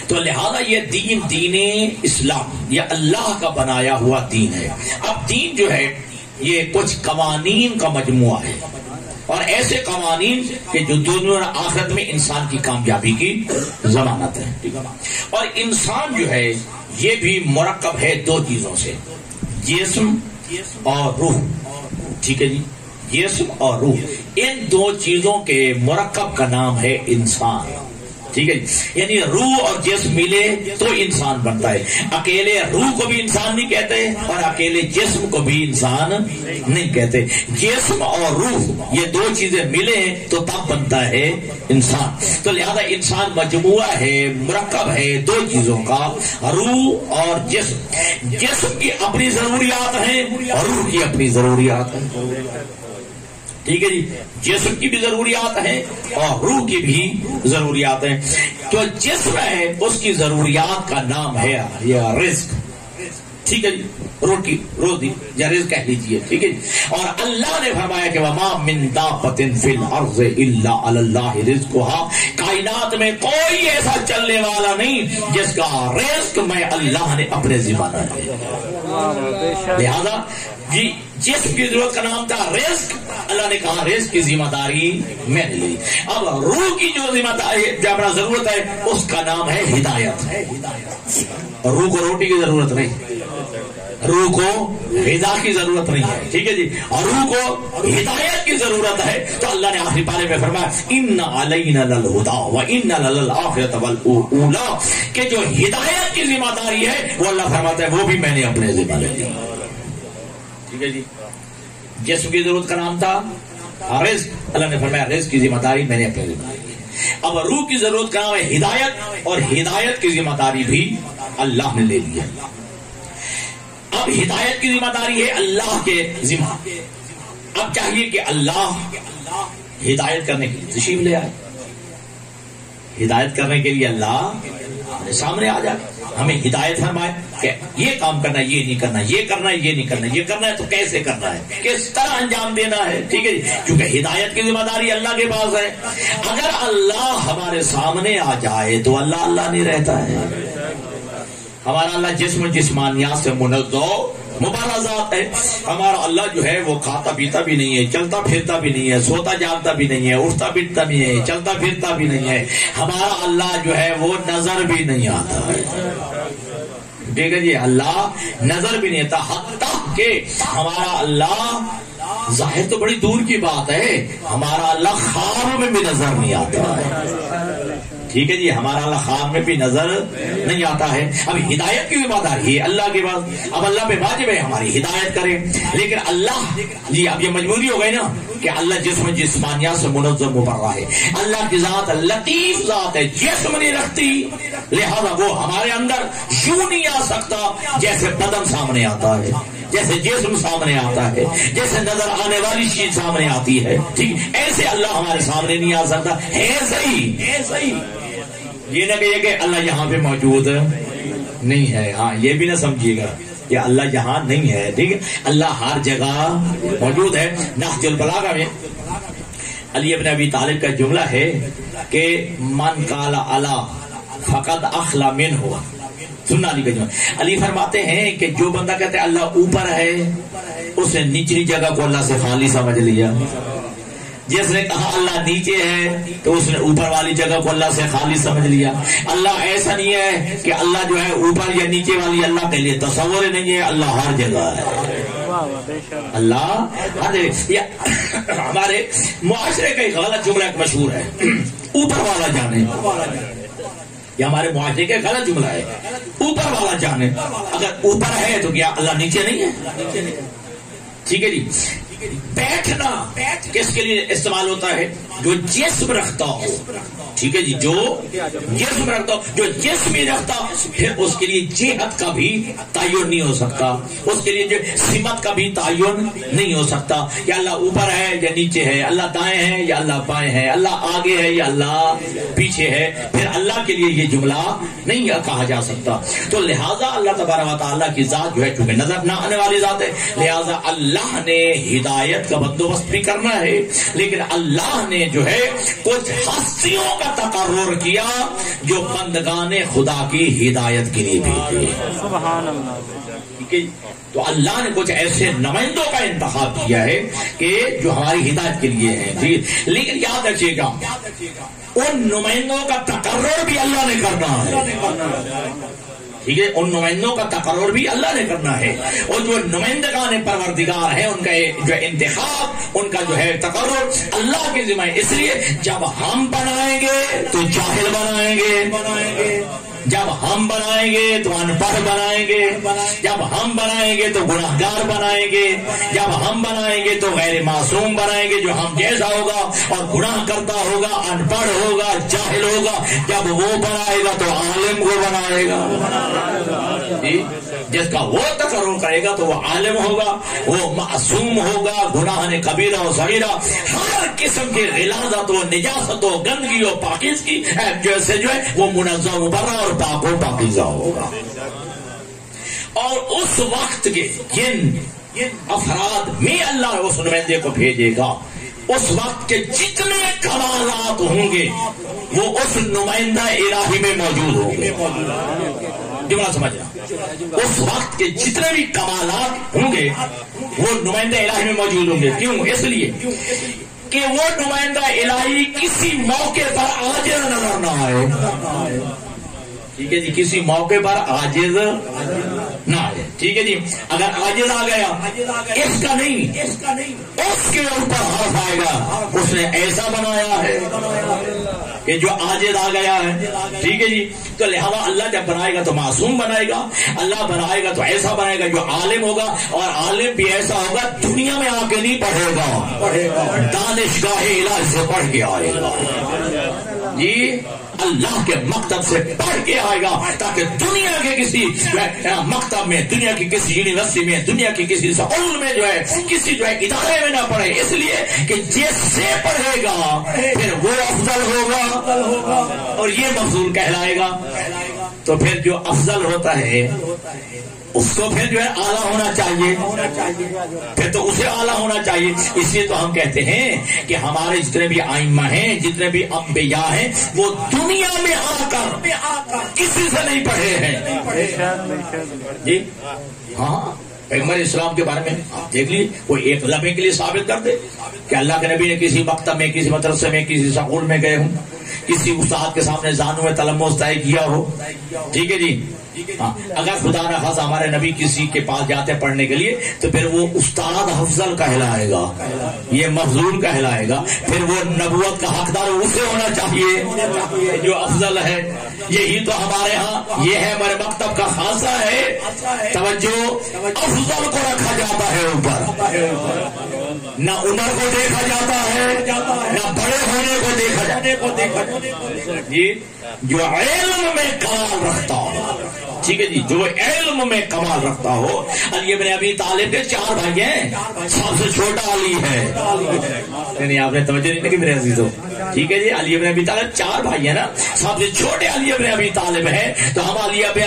تو لہذا یہ دین، دین اسلام، یہ اللہ کا بنایا ہوا دین ہے. اب دین جو ہے یہ کچھ قوانین کا مجموعہ ہے، اور ایسے قوانین کہ جو دنیا اور آخرت میں انسان کی کامیابی کی ضمانت ہے. اور انسان جو ہے یہ بھی مرکب ہے دو چیزوں سے، جسم اور روح. ٹھیک ہے جی، جسم اور روح، ان دو چیزوں کے مرکب کا نام ہے انسان. ٹھیک ہے جی. یعنی روح اور جسم ملے تو انسان بنتا ہے. اکیلے روح کو بھی انسان نہیں کہتے اور اکیلے جسم کو بھی انسان نہیں کہتے. جسم اور روح یہ دو چیزیں ملے تو تب بنتا ہے انسان. تو لہذا انسان مجموعہ ہے، مرکب ہے دو چیزوں کا، روح اور جسم. جسم کی اپنی ضروریات ہیں اور روح کی اپنی ضروریات ہیں. ٹھیک ہے جی. جسم کی بھی ضروریات ہیں اور روح کی بھی ضروریات ہیں. تو جسم ہے اس کی ضروریات کا نام ہے یا رزق. ٹھیک ہے جی، روٹی روزی یا رزق کہہ لیجیے. ٹھیک ہے جی. اور اللہ نے فرمایا کہ وما من دابۃ فی الارض الا علی اللہ رزقها، کائنات میں کوئی ایسا چلنے والا نہیں جس کا رزق میں اللہ نے اپنے ذمہ رکھا. لہذا جی جسم کی ضرورت کا نام تھا رزق، اللہ نے کہا رزق کی ذمہ داری میں نے لی. اب روح کی جو ذمہ داری جو اپنا ضرورت ہے اس کا نام ہے ہدایت. روح کو روٹی کی ضرورت نہیں، روح کو غذا کی ضرورت نہیں ہے. ٹھیک ہے جی. اور روح کو ہدایت کی ضرورت ہے. تو اللہ نے آخری پارے میں فرمایا ان علینا للہدی وان للآخرۃ والاولی، کہ جو ہدایت کی ذمہ داری ہے وہ اللہ فرماتا ہے وہ بھی میں نے اپنے ذمہ لے لی. ٹھیک ہے جی. جسم کی ضرورت کا نام تھا رزق، اللہ نے فرمایا رزق کی ذمہ داری میں نے اپنے ذمہ لی. اب روح کی ضرورت کا نام ہے ہدایت، اور ہدایت کی ذمہ داری بھی اللہ نے لے لی ہے. اب ہدایت کی ذمہ داری ہے اللہ کے ذمہ. اب چاہیے کہ اللہ ہدایت کرنے کے لیے تشریف لے آئے. ہدایت کرنے کے لیے اللہ سامنے آ جائے، ہمیں ہدایت فرمائے کہ یہ کام کرنا ہے، یہ نہیں کرنا، یہ کرنا ہے، یہ نہیں کرنا، یہ کرنا ہے تو کیسے کرنا ہے، کس طرح انجام دینا ہے. ٹھیک ہے جی، کیونکہ ہدایت کی ذمہ داری اللہ کے پاس ہے. اگر اللہ ہمارے سامنے آ جائے تو اللہ اللہ نہیں رہتا ہے. ہمارا اللہ جسم و جسمانیات سے منزہ مبارزات ہے. ہمارا اللہ جو ہے وہ کھاتا پیتا بھی نہیں ہے، چلتا پھرتا بھی نہیں ہے، سوتا جاگتا بھی نہیں ہے، اٹھتا بیٹھتا نہیں ہے، چلتا پھرتا بھی نہیں ہے. ہمارا اللہ جو ہے وہ نظر بھی نہیں آتا ہے. ٹھیک ہے جی، اللہ نظر بھی نہیں آتا. حتیٰ کہ ہمارا اللہ ظاہر تو بڑی دور کی بات ہے، ہمارا اللہ خواب میں بھی نظر نہیں آتا ہے. ٹھیک ہے جی، ہمارا اللہ خواب میں بھی نظر نہیں آتا ہے. اب ہدایت کی بات آ رہی ہے اللہ کے پاس. اب اللہ پہ واجب ہے ہماری ہدایت کرے، لیکن اللہ جی اب یہ مجبوری ہو گئی نا کہ اللہ جسم جسمانیات سے منظم مبرہ ہے. اللہ کی ذات لطیف ذات ہے، جسم نہیں رکھتی، لہذا وہ ہمارے اندر یوں نہیں آ سکتا جیسے بدن سامنے آتا ہے، جیسے جسم سامنے آتا ہے، جیسے نظر آنے والی چیز سامنے آتی ہے. ٹھیک، ایسے اللہ ہمارے سامنے نہیں آ سکتا. ہے صحیح، یہ نہ کہیے کہ اللہ یہاں پہ موجود نہیں ہے. ہاں یہ بھی نہ سمجھیے گا کہ اللہ یہاں نہیں ہے. ٹھیک ہے، اللہ ہر جگہ موجود ہے. نہج البلاغہ میں علی ابن ابی طالب کا جملہ ہے کہ من قال الا فقد اخلا منہ. سننا علی کا جملہ. علی فرماتے ہیں کہ جو بندہ کہتے ہیں اللہ اوپر ہے، اس نے نچلی جگہ کو اللہ سے خالی سمجھ لیا. جس نے کہا اللہ نیچے ہے تو اس نے اوپر والی جگہ کو اللہ سے خالی سمجھ لیا. اللہ ایسا نہیں ہے کہ اللہ جو ہے اوپر یا نیچے والی اللہ کے لیے تصور نہیں ہے، اللہ ہر جگہ ہے. اللہ ہر جگہ. ہمارے معاشرے کا ایک غلط جملہ ایک مشہور ہے، اوپر والا جانے. یہ ہمارے معاشرے کا غلط جملہ ہے، اوپر والا جانے. اگر اوپر ہے تو کیا اللہ نیچے نہیں ہے؟ ٹھیک ہے جی. بیٹھنا کس کے لیے استعمال ہوتا ہے؟ جو جسم رکھتا ہو. ٹھیک ہے جی، جو جسم رکھتا ہو، جو جسم ہی رکھتا پھر اس کے لیے جہت کا بھی تعین نہیں ہو سکتا، اس کے لیے جو سمت کا بھی تعین نہیں ہو سکتا کہ اللہ اوپر ہے یا نیچے ہے، اللہ دائیں ہے یا اللہ بائیں ہے، اللہ آگے ہے یا اللہ پیچھے ہے. پھر اللہ کے لیے یہ جملہ نہیں کہا جا سکتا. تو لہٰذا اللہ تبارک و تعالیٰ کی ذات جو ہے چونکہ نظر نہ آنے والی ذات ہے، لہٰذا اللہ نے ہدایت کا بندوبست بھی کرنا ہے، لیکن اللہ نے جو ہے کچھ ہستیوں کا تقرر کیا جو بندگان خدا کی ہدایت کے لیے بھیجے.
سبحان اللہ.
ٹھیک ہے، تو اللہ نے کچھ ایسے نمائندوں کا انتخاب کیا ہے کہ جو ہماری ہدایت کے لیے ہیں. جی، لیکن یاد رکھیے گا ان نمائندوں کا تقرر بھی اللہ نے کرنا ہے. ٹھیک ہے، ان نمائندوں کا تقرر بھی اللہ نے کرنا ہے، اور جو نمائندگان پروردگار ہیں ان کا جو انتخاب، ان کا جو ہے تقرر اللہ کے ذمہ ہے. اس لیے جب ہم بنائیں گے تو جاہل بنائیں گے، جب ہم بنائیں گے تو ان پڑھ بنائیں گے، جب ہم بنائیں گے تو گناہگار بنائیں گے، جب ہم بنائیں گے تو غیر معصوم بنائیں گے. جو ہم جیسا ہوگا اور گناہ کرتا ہوگا، ان پڑھ ہوگا، جاہل ہوگا، جب وہ بنائے گا تو عالم کو بنائے گا. جس کا وہ تقرر کرے گا تو وہ عالم ہوگا، وہ معصوم ہوگا. گناہ نے کبیرہ و صغیرہ ہر قسم کی غلاظت و نجاست و گندگی و پاکیزگی جیسے جو ہے وہ منظم مبرہ اور پاک و پاکیزہ ہوگا. اور اس وقت کے جن افراد میں اللہ اس نمائندے کو بھیجے گا، اس وقت کے جتنے کمالات ہوں گے وہ اس نمائندہ الہی میں موجود ہوں گے. جملہ سمجھنا، اس وقت کے جتنے بھی کمالات ہوں گے وہ نمائندہ الہی میں موجود ہوں گے. کیوں؟ اس لیے کہ وہ نمائندہ الہی کسی موقع پر عاجز نظر نہ آئے. ٹھیک ہے جی، کسی موقع پر عاجز نہ آئے. ٹھیک ہے جی، اگر عاجز آ گیا اس کا نہیں، اس کے اوپر حرف آئے گا اس نے ایسا بنایا ہے کہ جو عاجز آ گیا ہے. ٹھیک ہے جی، تو لہذا اللہ جب بنائے گا تو معصوم بنائے گا، اللہ بنائے گا تو ایسا بنائے گا جو عالم ہوگا، اور عالم بھی ایسا ہوگا دنیا میں آ کے نہیں پڑھے گا، دانشگاہ الہی سے پڑھ کے آئے گا. جی، اللہ کے مکتب سے پڑھ کے آئے گا، تاکہ دنیا کے کسی مکتب میں، دنیا کی کسی یونیورسٹی میں، دنیا کی کسی سکول میں جو ہے کسی جو ہے ادارے میں نہ پڑھے. اس لیے کہ جس سے پڑھے گا پھر وہ افضل ہوگا اور یہ مفضول کہلائے گا. تو پھر جو افضل ہوتا ہے اس کو پھر جو ہے اعلیٰ ہونا چاہیے، پھر تو اسے اعلیٰ ہونا چاہیے. اس لیے تو ہم کہتے ہیں کہ ہمارے جتنے بھی ائمہ ہیں، جتنے بھی انبیاء ہیں، وہ دنیا میں آ کر کسی سے نہیں پڑھے ہیں. جی ہاں، پیغمبر اسلام کے بارے میں آپ دیکھ لیجیے، کوئی ایک لمحے کے لیے ثابت کر دے کہ اللہ کے نبی نے کسی مکتب میں، کسی مدرسے میں، کسی سکول میں گئے ہوں، کسی استاد کے سامنے زانو میں تلمس طے کیا ہو. ٹھیک ہے جی. ہاں، اگر خدا نہ خاصا ہمارے نبی کسی کے پاس جاتے پڑھنے کے لیے تو پھر وہ استاد افضل کہلائے گا، یہ مفضول کہلائے گا. پھر وہ نبوت کا حقدار اسے ہونا چاہیے جو افضل ہے. یہی تو ہمارے ہاں یہ ہے، ہمارے مکتب کا خاصہ ہے. توجہ، افضل کو رکھا جاتا ہے اوپر، نہ عمر کو دیکھا جاتا ہے، نہ بڑے ہونے کو دیکھا جاتا ہے. جی جو علم میں کمال رکھتا ہو، ٹھیک ہے جی، جو علم میں کمال رکھتا ہو. علی ابن ابی طالب کے 4 بھائی ہیں، سب سے چھوٹا علی ہے. نہیں آپ نے توجہ نہیں کی میرے عزیزوں. ٹھیک ہے جی، علی ابن ابی طالب 4 بھائی ہیں نا، سب سے چھوٹے علی ابن ابی طالب ہیں. تو ہم علی ابن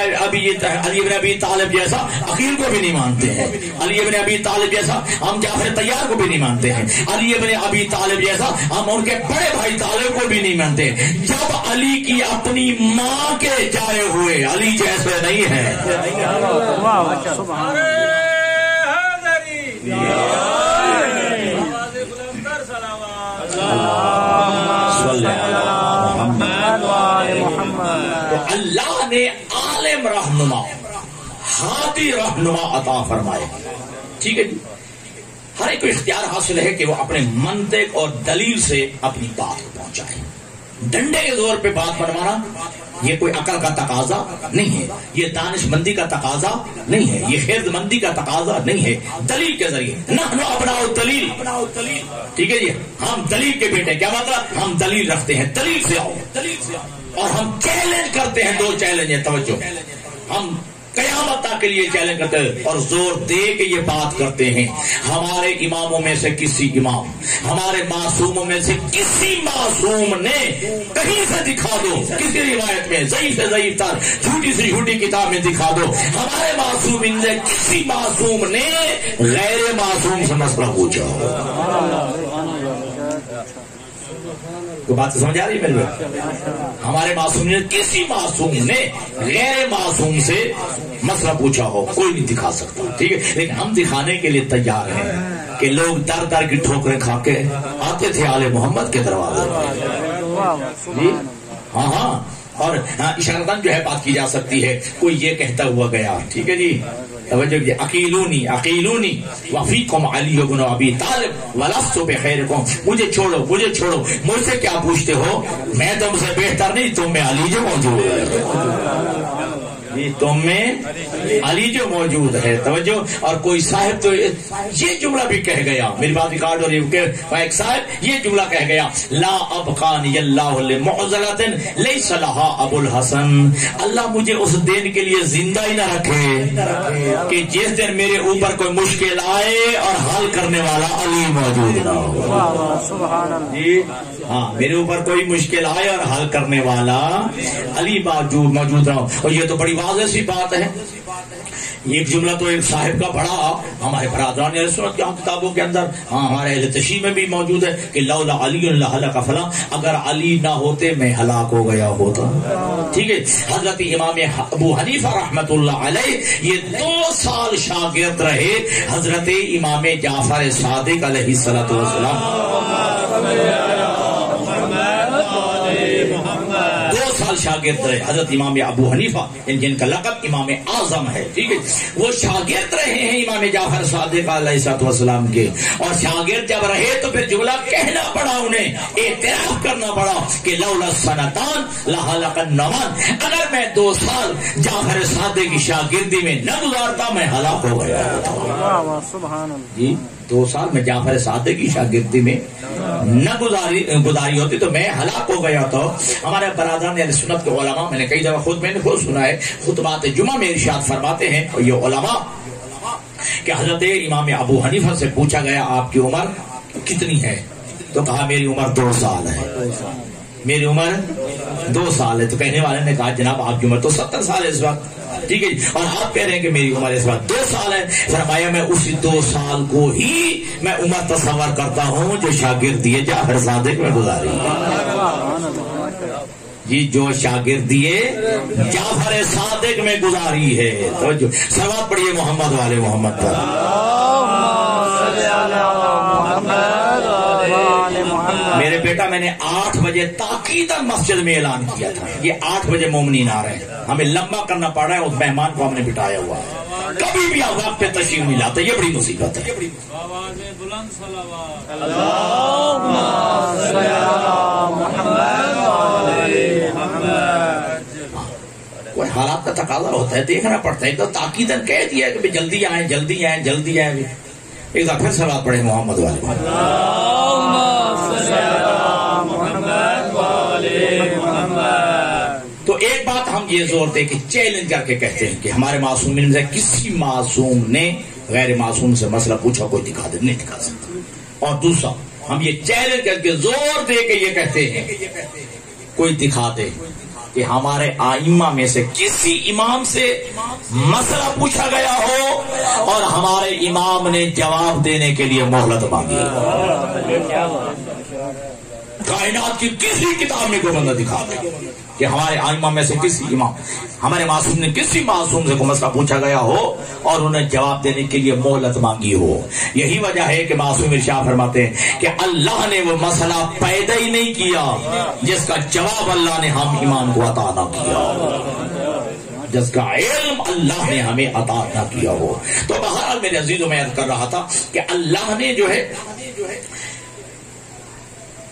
ابی طالب جیسا عقیل کو بھی نہیں مانتے ہیں، علی ابن ابی طالب جیسا ہم جعفر طیار کو بھی نہیں مانتے ہیں، علی ابن ابی طالب جیسا ہم ان کے بڑے بھائی طالب کو بھی نہیں مانتے. جب علی کی اپنی ماں کے جائے ہوئے علی جیسے نہیں ہے. تو اللہ نے عالم رہنما، ہادی رہنما عطا فرمائے. ٹھیک ہے جی. ہر ایک کو اختیار حاصل ہے کہ وہ اپنے منطق اور دلیل سے اپنی بات کو پہنچائے. ڈنڈے کے زور پہ بات بنوانا یہ کوئی عقل کا تقاضا نہیں ہے، یہ دانش مندی کا تقاضا نہیں ہے، یہ خرد مندی کا تقاضا نہیں ہے. دلیل کے ذریعے نحن ابناء الدلیل. ٹھیک ہے جی، ہم دلیل کے بیٹے. کیا مطلب؟ ہم دلیل رکھتے ہیں، دلیل سے آؤ. اور ہم چیلنج کرتے ہیں، 2 چیلنج ہیں. توجہ، ہم قیامت کے لیے چیلنج کرتے ہیں اور زور دے کے یہ بات کرتے ہیں. ہمارے اماموں میں سے کسی امام، ہمارے معصوموں میں سے کسی معصوم نے کہیں سے دکھا دو، کسی روایت میں ضعیف سے ضعیف تر، جھوٹی سے جھوٹی کتاب میں دکھا دو، ہمارے معصوم ان سے کسی معصوم نے غیر معصوم سے مسئلہ پوچھا ہو. تو بات سمجھ آ رہی ہے میرے؟ ہمارے معصوم نے، کسی معصوم نے غیر معصوم سے مسئلہ پوچھا ہو، کوئی نہیں دکھا سکتا. ٹھیک ہے، لیکن ہم دکھانے کے لیے تیار ہیں کہ لوگ در در کی ٹھوکریں کھا کے آتے تھے آل محمد کے دروازے پہ. ہاں ہاں، اور اشارتاً جو ہے بات کی جا سکتی ہے. کوئی یہ کہتا ہوا گیا، ٹھیک ہے جی، توجہ کیجیے، عقیلونی عقیلونی وفیکم علی بن ابی طالب ولست بخیرکم. مجھے چھوڑو، مجھے چھوڑو، مجھ سے کیا پوچھتے ہو؟ میں تم سے بہتر نہیں، تم میں علی جو موجود ہے، تم میں علی جو موجود ہے. توجہ. اور کوئی صاحب تو یہ جملہ بھی کہہ گیا، میری بات ریکارڈ ہو رہی ہے، ایک صاحب یہ جملہ کہہ گیا، لا ابقانی اللہ لمعضلۃ لیس لہا ابو الحسن. اللہ مجھے اس دن کے لیے زندہ ہی نہ رکھے کہ جس دن میرے اوپر کوئی مشکل آئے اور حل کرنے والا علی موجود نہ ہو. جی ہاں، میرے اوپر کوئی مشکل آئے اور حل کرنے والا علی موجود نہ ہو. اور یہ تو بڑی واضح سی بات ہے. ایک جملہ تو ایک صاحب کا بڑا ہمارے برادران اہل سنت کی کتابوں کے اندر، ہاں ہمارے اہل تشیع میں بھی موجود ہے کہ لولا علی لہلک فلاں، اگر علی نہ ہوتے میں ہلاک ہو گیا ہوتا. ٹھیک ہے. حضرت امام ابو حنیفہ رحمت اللہ علیہ یہ 2 سال شاگرد رہے حضرت امام جعفر صادق علیہ الصلوۃ والسلام. 2 سال شاگرد رہے حضرت امام ابو حنیفہ، جن کا لقب امام اعظم ہے. ٹھیک ہے، وہ شاگرد رہے ہیں امام جعفر صادق علیہ السلام کے. اور شاگرد جب رہے تو پھر جملہ کہنا پڑا، انہیں اعتراف کرنا پڑا کہ لولا سنتان لہلک النومان، اگر میں 2 سال جعفر صادق کی شاگردی میں نہ گزارتا میں ہلاک ہو گیا ہوتا. جی 2 سال میں جعفر صادق کی شاگردی میں نہ گزاری ہوتی تو میں ہلاک ہو گیا ہوتا. ہمارے برادران اہل سنت کے علماء، میں نے کئی دفعہ میں نے خود سنا ہے، خطبات جمعہ میں ارشاد فرماتے ہیں، اور یہ علماء کہ حضرت امام ابو حنیفہ سے پوچھا گیا آپ کی عمر کتنی ہے؟ تو کہا میری عمر 2 سال ہے. میری عمر 2 سال ہے. تو کہنے والے نے کہا جناب آپ کی عمر تو 70 سال ہے اس وقت, ٹھیک ہے جی, اور آپ کہہ رہے ہیں کہ میری عمر اس وقت 2 سال ہے. فرمایا میں اسی 2 سال کو ہی میں عمر تصور کرتا ہوں جو شاگردی جعفر صادق میں گزاری جی, جو شاگردی جعفر صادق میں گزاری ہے. تو جو صلوات پڑھیے محمد والے محمد پر. میرے بیٹا میں نے 8 بجے تاکیداً مسجد میں اعلان کیا تھا یہ 8 بجے مومنین آ رہے ہیں, ہمیں لمبا کرنا پڑ رہا ہے, اس مہمان کو ہم نے بٹھایا ہوا ہے. کبھی بھی آپ وقت پہ تشریف نہیں لاتے, یہ بڑی مصیبت ہے. کوئی حالات کا تقاضا ہوتا ہے, دیکھنا پڑتا ہے. تو تاکیداً کہہ دیا کہ جلدی آئیں جلدی آئیں جلدی آئیں. ایک بار پھر صلوات پڑھیں محمد والے. تو ایک بات ہم یہ زور دے کہ چیلنج کر کے کہتے ہیں کہ ہمارے معصومین سے کسی معصوم نے غیر معصوم سے مسئلہ پوچھا کوئی دکھا دے, نہیں دکھا سکتا. اور دوسرا ہم یہ چیلنج کر کے زور دے کے یہ کہتے ہیں کوئی دکھا دے کہ ہمارے ائمہ میں سے کسی امام سے مسئلہ پوچھا گیا ہو اور ہمارے امام نے جواب دینے کے لیے مہلت مانگی. کائنات کی کسی کتاب میں کوئی بندہ دکھا دے کہ ہمارے ائمہ میں سے کسی امام ہمارے معصوم نے کسی معصوم سے کوئی مسئلہ پوچھا گیا ہو اور انہیں جواب دینے کے لیے مہلت مانگی ہو. یہی وجہ ہے کہ معصوم ارشاد فرماتے ہیں کہ اللہ نے وہ مسئلہ پیدا ہی نہیں کیا جس کا جواب اللہ نے ہم ایمان کو عطا نہ کیا, جس کا علم اللہ نے ہمیں عطا نہ کیا ہو. تو بہرحال میرے عزیزوں میں عرض کر رہا تھا کہ اللہ نے جو ہے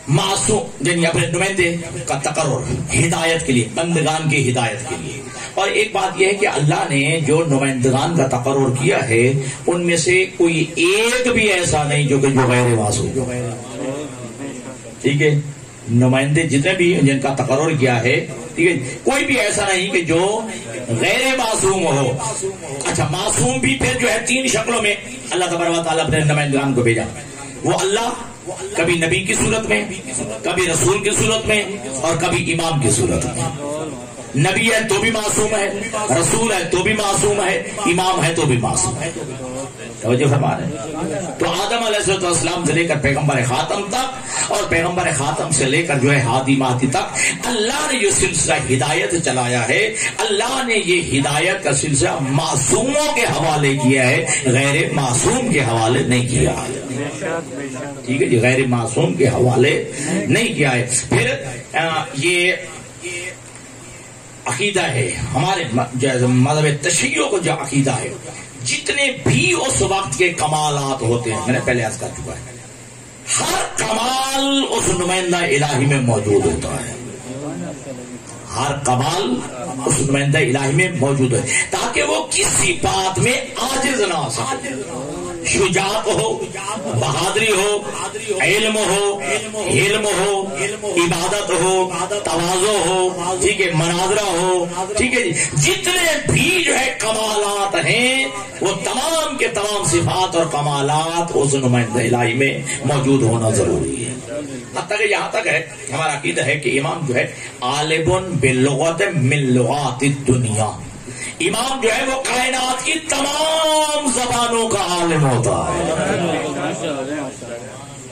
معصوم یعنی اپنے نمائندے کا تقرر ہدایت کے لیے, بندگان کی ہدایت کے لیے. اور ایک بات یہ ہے کہ اللہ نے جو نمائندگان کا تقرر کیا ہے ان میں سے کوئی ایک بھی ایسا نہیں جو غیر معصوم. ٹھیک ہے, نمائندے جتنے بھی جن کا تقرر کیا ہے, ٹھیک ہے, کوئی بھی ایسا نہیں کہ جو غیر معصوم ہو. اچھا, معصوم بھی پھر جو ہے 3 شکلوں میں اللہ تبارک و تعالیٰ اپنے نمائندگان کو بھیجا. وہ اللہ کبھی نبی کی صورت میں, کبھی رسول کی صورت میں, اور کبھی امام کی صورت میں. نبی ہے تو بھی معصوم ہے, رسول ہے تو بھی معصوم ہے, امام ہے تو بھی معصوم ہے. توجہ فرما رہے ہیں. تو آدم علیہ السلام سے لے کر پیغمبر خاتم تک اور پیغمبر خاتم سے لے کر جو ہے ہادی مہدی تک اللہ نے جو سلسلہ ہدایت چلایا ہے, اللہ نے یہ ہدایت کا سلسلہ معصوموں کے حوالے کیا ہے, غیر معصوم کے حوالے نہیں کیا ہے. ٹھیک ہے جی, غیر معصوم کے حوالے نہیں کیا ہے. پھر یہ عقیدہ ہے ہمارے مذہب تشیع کو, جو عقیدہ ہے جتنے بھی اس وقت کے کمالات ہوتے ہیں, میں نے پہلے عرض کر چکا ہے, ہر کمال اس نمائندہ الہی میں موجود ہوتا ہے. ہر کمال اس نمائندہ الہی میں موجود ہے تاکہ وہ کسی بات میں عاجز نہ ہو سکے. شجاعت ہو, بہادری ہو, علم ہو, علم ہو, عبادت ہو, تواضع ہو, ٹھیک ہے, مناظرہ ہو, ٹھیک ہے جی, جتنے بھی جو ہے کمالات ہیں وہ تمام کے تمام صفات اور کمالات اس نمائندہ الہی میں موجود ہونا ضروری ہے. حتیٰ کہ یہاں تک ہے ہمارا عقیدہ ہے کہ امام جو ہے عالم باللغت من لغات الدنیا, امام جو ہے وہ کائنات کی تمام زبانوں کا عالم ہوتا ہے.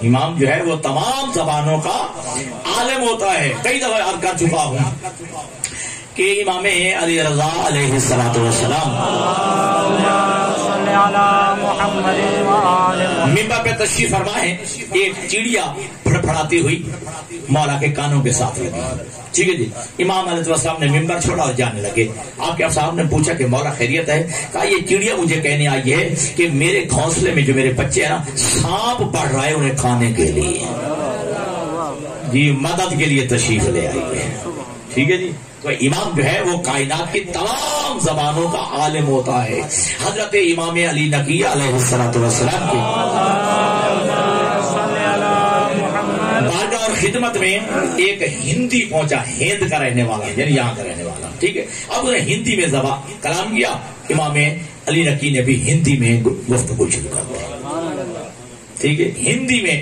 امام جو ہے وہ تمام زبانوں کا عالم ہوتا ہے. کئی دفعہ عرض کر چکا ہوں کہ امام علی رضا علیہ السلام ممبر پہ تشریف فرما ہے, ایک چڑیا پھڑپھڑاتی ہوئی مولا کے کانوں کے ساتھ لگی. ٹھیک ہے جی, امام علیہ السلام نے ممبر چھوڑا اور جانے لگے. آپ کے صاحب نے پوچھا کہ مولا خیریت ہے؟ کہا یہ چڑیا مجھے کہنے آئی ہے کہ میرے گھونسلے میں جو میرے بچے ہیں نا, سانپ بڑھ رہا ہے انہیں کھانے کے لیے, جی مدد کے لیے تشریف لے آئی ہے. ٹھیک ہے جی, تو امام جو ہے وہ کائنات کی تمام زبانوں کا عالم ہوتا ہے. حضرت امام علی نقی علیہ السلام کی بارگاہ اور خدمت میں ایک ہندی پہنچا, ہند کا رہنے والا, یعنی یہاں کا رہنے والا. ٹھیک ہے, اب انہیں ہندی میں کلام کیا. امام علی نقی نے بھی ہندی میں گفتگو شروع کر دی. ٹھیک ہے, ہندی میں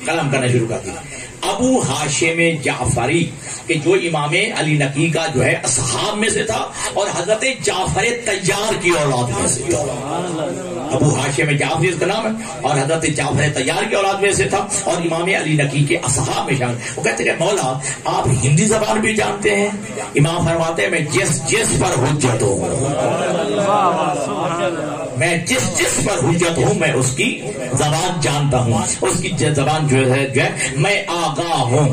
کلام کرنا شروع کر دیا. اب ابو ہاشم جعفری کہ جو امام علی نقی کا جو ہے اصحاب میں سے تھا اور حضرت جعفر طیار کی اولاد میں سے تھا. ابو ہاشم جعفری اس کا نام ہے اور حضرت جعفر طیار کی اولاد میں سے تھا اور امام علی نقی کے اصحاب میں شامل. وہ کہتے کہ مولا آپ ہندی زبان بھی جانتے ہیں؟ امام فرماتے ہیں میں جس پر حجت ہوں، میں جس پر حجت ہوں میں اس کی زبان جانتا ہوں، اس کی زبان جو ہے میں آگاہ ہوں.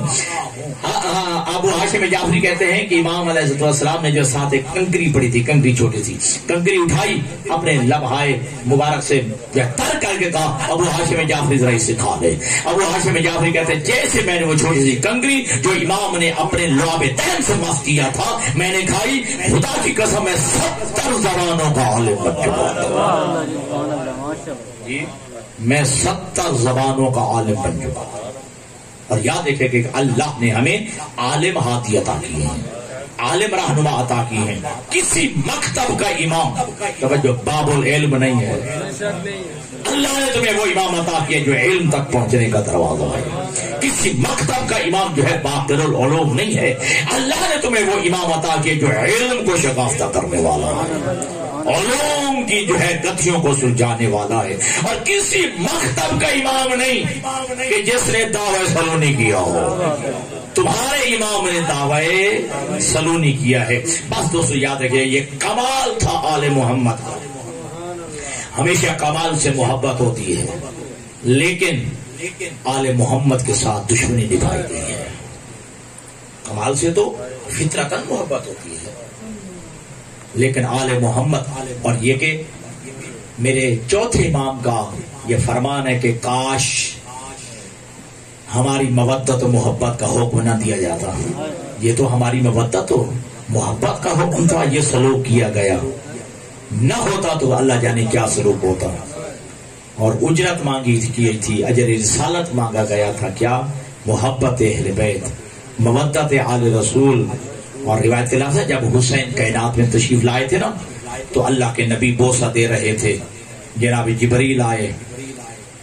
ابو ہاشم جعفری کہتے ہیں کہ امام علیہ السلام نے جو ساتھ ایک کنکری پڑی تھی، کنکری چھوٹی سی کنکری اٹھائی، اپنے لبہائے مبارک سے تر کر کے کہا ابو ہاشم جعفری ذرا اسے کھا لے. ابو ہاشم جعفری کہتے ہیں جیسے میں نے وہ چھوٹی سی کنکری جو امام نے اپنے لعاب دہن سے مس کیا تھا میں نے کھائی، خدا کی قسم میں 70 زبانوں کا عالم بن چکا، میں 70 زبانوں کا عالم بن چکا. اور یاد رکھے کہ اللہ نے ہمیں عالم ہاتھی عطا کیے ہیں، عالم رہنما عطا کی ہیں. کسی مکتب کا امام توجہ باب العلم نہیں ہے، اللہ نے تمہیں وہ امام عطا کیا جو علم تک پہنچنے کا دروازہ ہے. کسی مکتب کا امام جو ہے باقر العلوم نہیں ہے، اللہ نے تمہیں وہ امام عطا کیا جو علم کو شگافتہ کرنے والا ہے، علوم کی جو ہے گتھیوں کو سلجھانے والا ہے. اور کسی مکتب کا امام نہیں کہ جس نے دعوی سلونی کیا ہو، تمہارے امام نے دعوی سلونی کیا ہے. بس دوستو یاد رکھیے یہ کمال تھا آل محمد کا. ہمیشہ کمال سے محبت ہوتی ہے لیکن آل محمد کے ساتھ دشمنی نبھائی گئی ہے. کمال سے تو فطرتاً محبت ہوتی ہے لیکن آل محمد. اور یہ کہ میرے چوتھے امام کا یہ فرمان ہے کہ کاش ہماری مودت و محبت کا حکم نہ دیا جاتا. یہ تو ہماری مودت و محبت کا حکم تھا، یہ سلوک کیا گیا، نہ ہوتا تو اللہ جانے کیا سلوک ہوتا. اور اجرت مانگی تھی، اجر رسالت مانگا گیا تھا. کیا؟ محبت اہل بیت، مودت آل رسول. اور روایت کے لفظ ہے جب حسین کائنات میں تشریف لائے تھے نا تو اللہ کے نبی بوسہ دے رہے تھے، جناب جبریل آئے،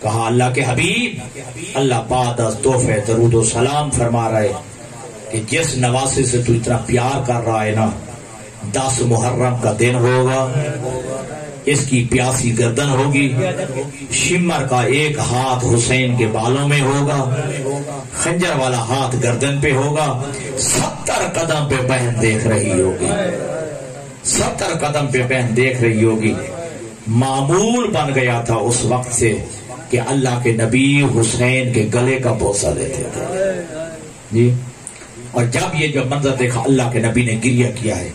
کہا اللہ کے حبیب اللہ بعد از تحفے درود و سلام فرما رہے کہ جس نواسے سے تو اتنا پیار کر رہا ہے نا 10 محرم کا دن ہوگا، اس کی پیاسی گردن ہوگی، شمر کا ایک ہاتھ حسین کے بالوں میں ہوگا، خنجر والا ہاتھ گردن پہ ہوگا، 70 قدم پہ بہن دیکھ رہی ہوگی، 70 قدم پہ بہن دیکھ رہی ہوگی. معمول بن گیا تھا اس وقت سے کہ اللہ کے نبی حسین کے گلے کا بوسہ لیتے تھے جی. اور جب یہ جو منظر دیکھا اللہ کے نبی نے گریہ کیا ہے،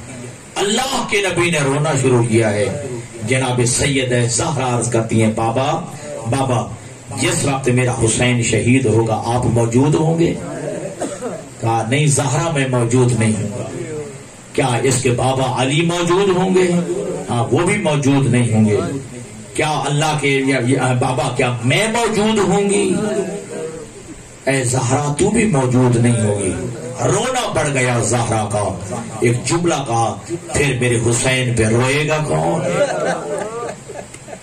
اللہ کے نبی نے رونا شروع کیا ہے. جناب سید زہرا عرض کرتی ہیں بابا جس وقت میرا حسین شہید ہوگا آپ موجود ہوں گے؟ کہا نہیں زہرا میں موجود نہیں ہوں. کیا اس کے بابا علی موجود ہوں گے؟ ہاں وہ بھی موجود نہیں ہوں گے. کیا اللہ کے بابا کیا میں موجود ہوں گی؟ اے زہرا تو بھی موجود نہیں ہوگی. رونا پڑ گیا زہرا کا. ایک جملہ کہا پھر میرے حسین پہ روئے گا کون؟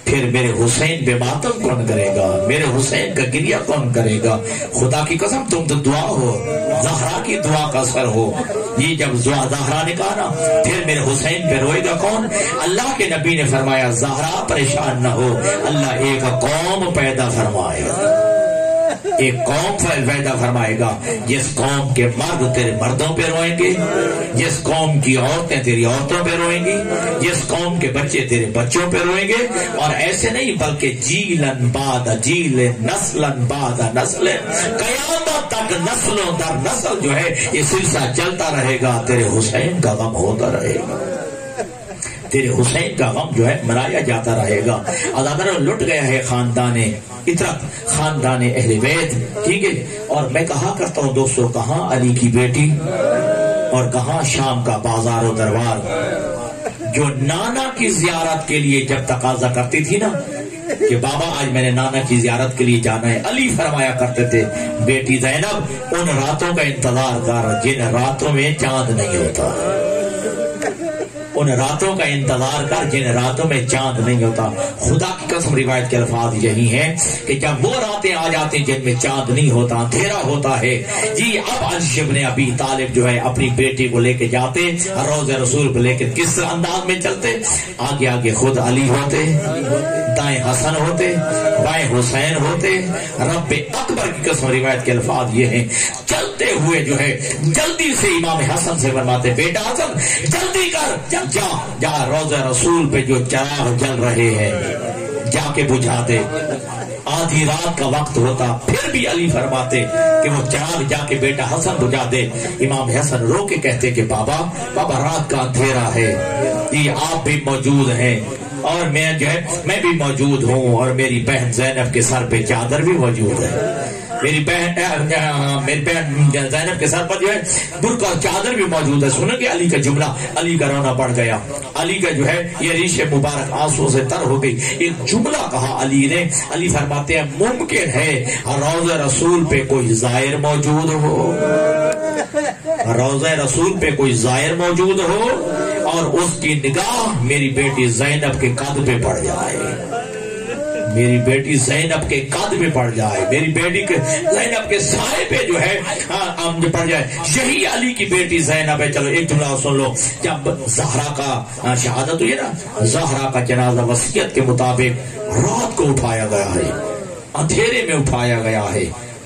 پھر میرے حسین پہ ماتم کون کرے گا؟ میرے حسین کا گریہ کون کرے گا؟ خدا کی قسم تم تو دعا ہو، زہرا کی دعا کا اثر ہو. یہ جب زہرا نے کہا نا پھر میرے حسین پہ روئے گا کون، اللہ کے نبی نے فرمایا زہرا پریشان نہ ہو، اللہ ایک قوم پیدا فرمائے گا، ایک قوم پیدا فرمائے گا جس قوم کے مرد تیرے مردوں پہ روئیں گے، جس قوم کی عورتیں تیری عورتوں پہ روئیں گی، جس قوم کے بچے تیرے بچوں پہ روئیں گے. اور ایسے نہیں بلکہ جیلن بعد جیل، نسلن بعد نسل، قیامت تک نسلوں در نسل جو ہے یہ سلسلہ چلتا رہے گا. تیرے حسین کا غم ہوتا رہے گا، تیرے حسین کا غم جو ہے منایا جاتا رہے گا. ادادر لٹ گیا ہے خاندان اطرت، خاندان اہل بیت، ٹھیک ہے. اور میں کہا کرتا ہوں دوستو کہاں علی کی بیٹی اور کہاں شام کا بازار و دربار. جو نانا کی زیارت کے لیے جب تقاضا کرتی تھی نا کہ بابا آج میں نے نانا کی زیارت کے لیے جانا ہے، علی فرمایا کرتے تھے بیٹی زینب ان راتوں کا انتظار کر جن راتوں میں چاند نہیں ہوتا. ان راتوں کا انتظار کر جن راتوں میں چاند نہیں ہوتا. خدا کی قسم روایت کے الفاظ یہی ہیں کہ جب وہ راتیں آ جاتی ہیں جن میں چاند نہیں ہوتا, اندھیرا ہوتا ہے, جی اب علی ابن ابی طالب جو ہے اپنی بیٹی کو لے کے جاتے روض رسول کو لے کے, کس انداز میں چلتے, آگے آگے خود علی ہوتے, دائیں حسن ہوتے, بائیں حسین ہوتے. رب اکبر کی قسم روایت کے الفاظ یہ ہیں, چلتے ہوئے جو ہے جلدی سے امام حسن سے فرماتے, بیٹا حسن جلدی کر, جا روضہ رسول پہ جو چراغ جل رہے ہیں جا کے بجھا دے. آدھی رات کا وقت ہوتا, پھر بھی علی فرماتے کہ وہ چراغ جا کے بیٹا حسن بجھا دے. امام حسن رو کے کہتے کہ بابا رات کا اندھیرا ہے, یہ آپ بھی موجود ہیں اور میں جو ہے میں بھی موجود ہوں, اور میری بہن زینب کے سر پہ چادر بھی موجود ہے. میری بہن زینب کے سر پر جو ہے برقع اور چادر بھی موجود ہے. سنیں کہ علی کا جملہ, علی کا رونا پڑ گیا, علی کا جو ہے یہ ریش مبارک آنسو سے تر ہو گئی. ایک جملہ کہا علی نے, علی فرماتے ہیں ممکن ہے روضہ رسول پہ کوئی زائر موجود ہو, روضہ رسول پہ کوئی زائر موجود ہو اور اس کی نگاہ میری بیٹی زینب کے قد پہ پڑ جائے, میری بیٹی زینب کے قد میں پڑ جائے, میری بیٹی کے زینب کے سائے پہ جو ہے پڑ جائے. یہی علی کی بیٹی زینب ہے. چلو ایک جملہ سن لو, جب زہرا کا شہادت ہوئی نا, زہرا کا جنازہ وصیت کے مطابق رات کو اٹھایا گیا ہے, اندھیرے میں اٹھایا گیا ہے.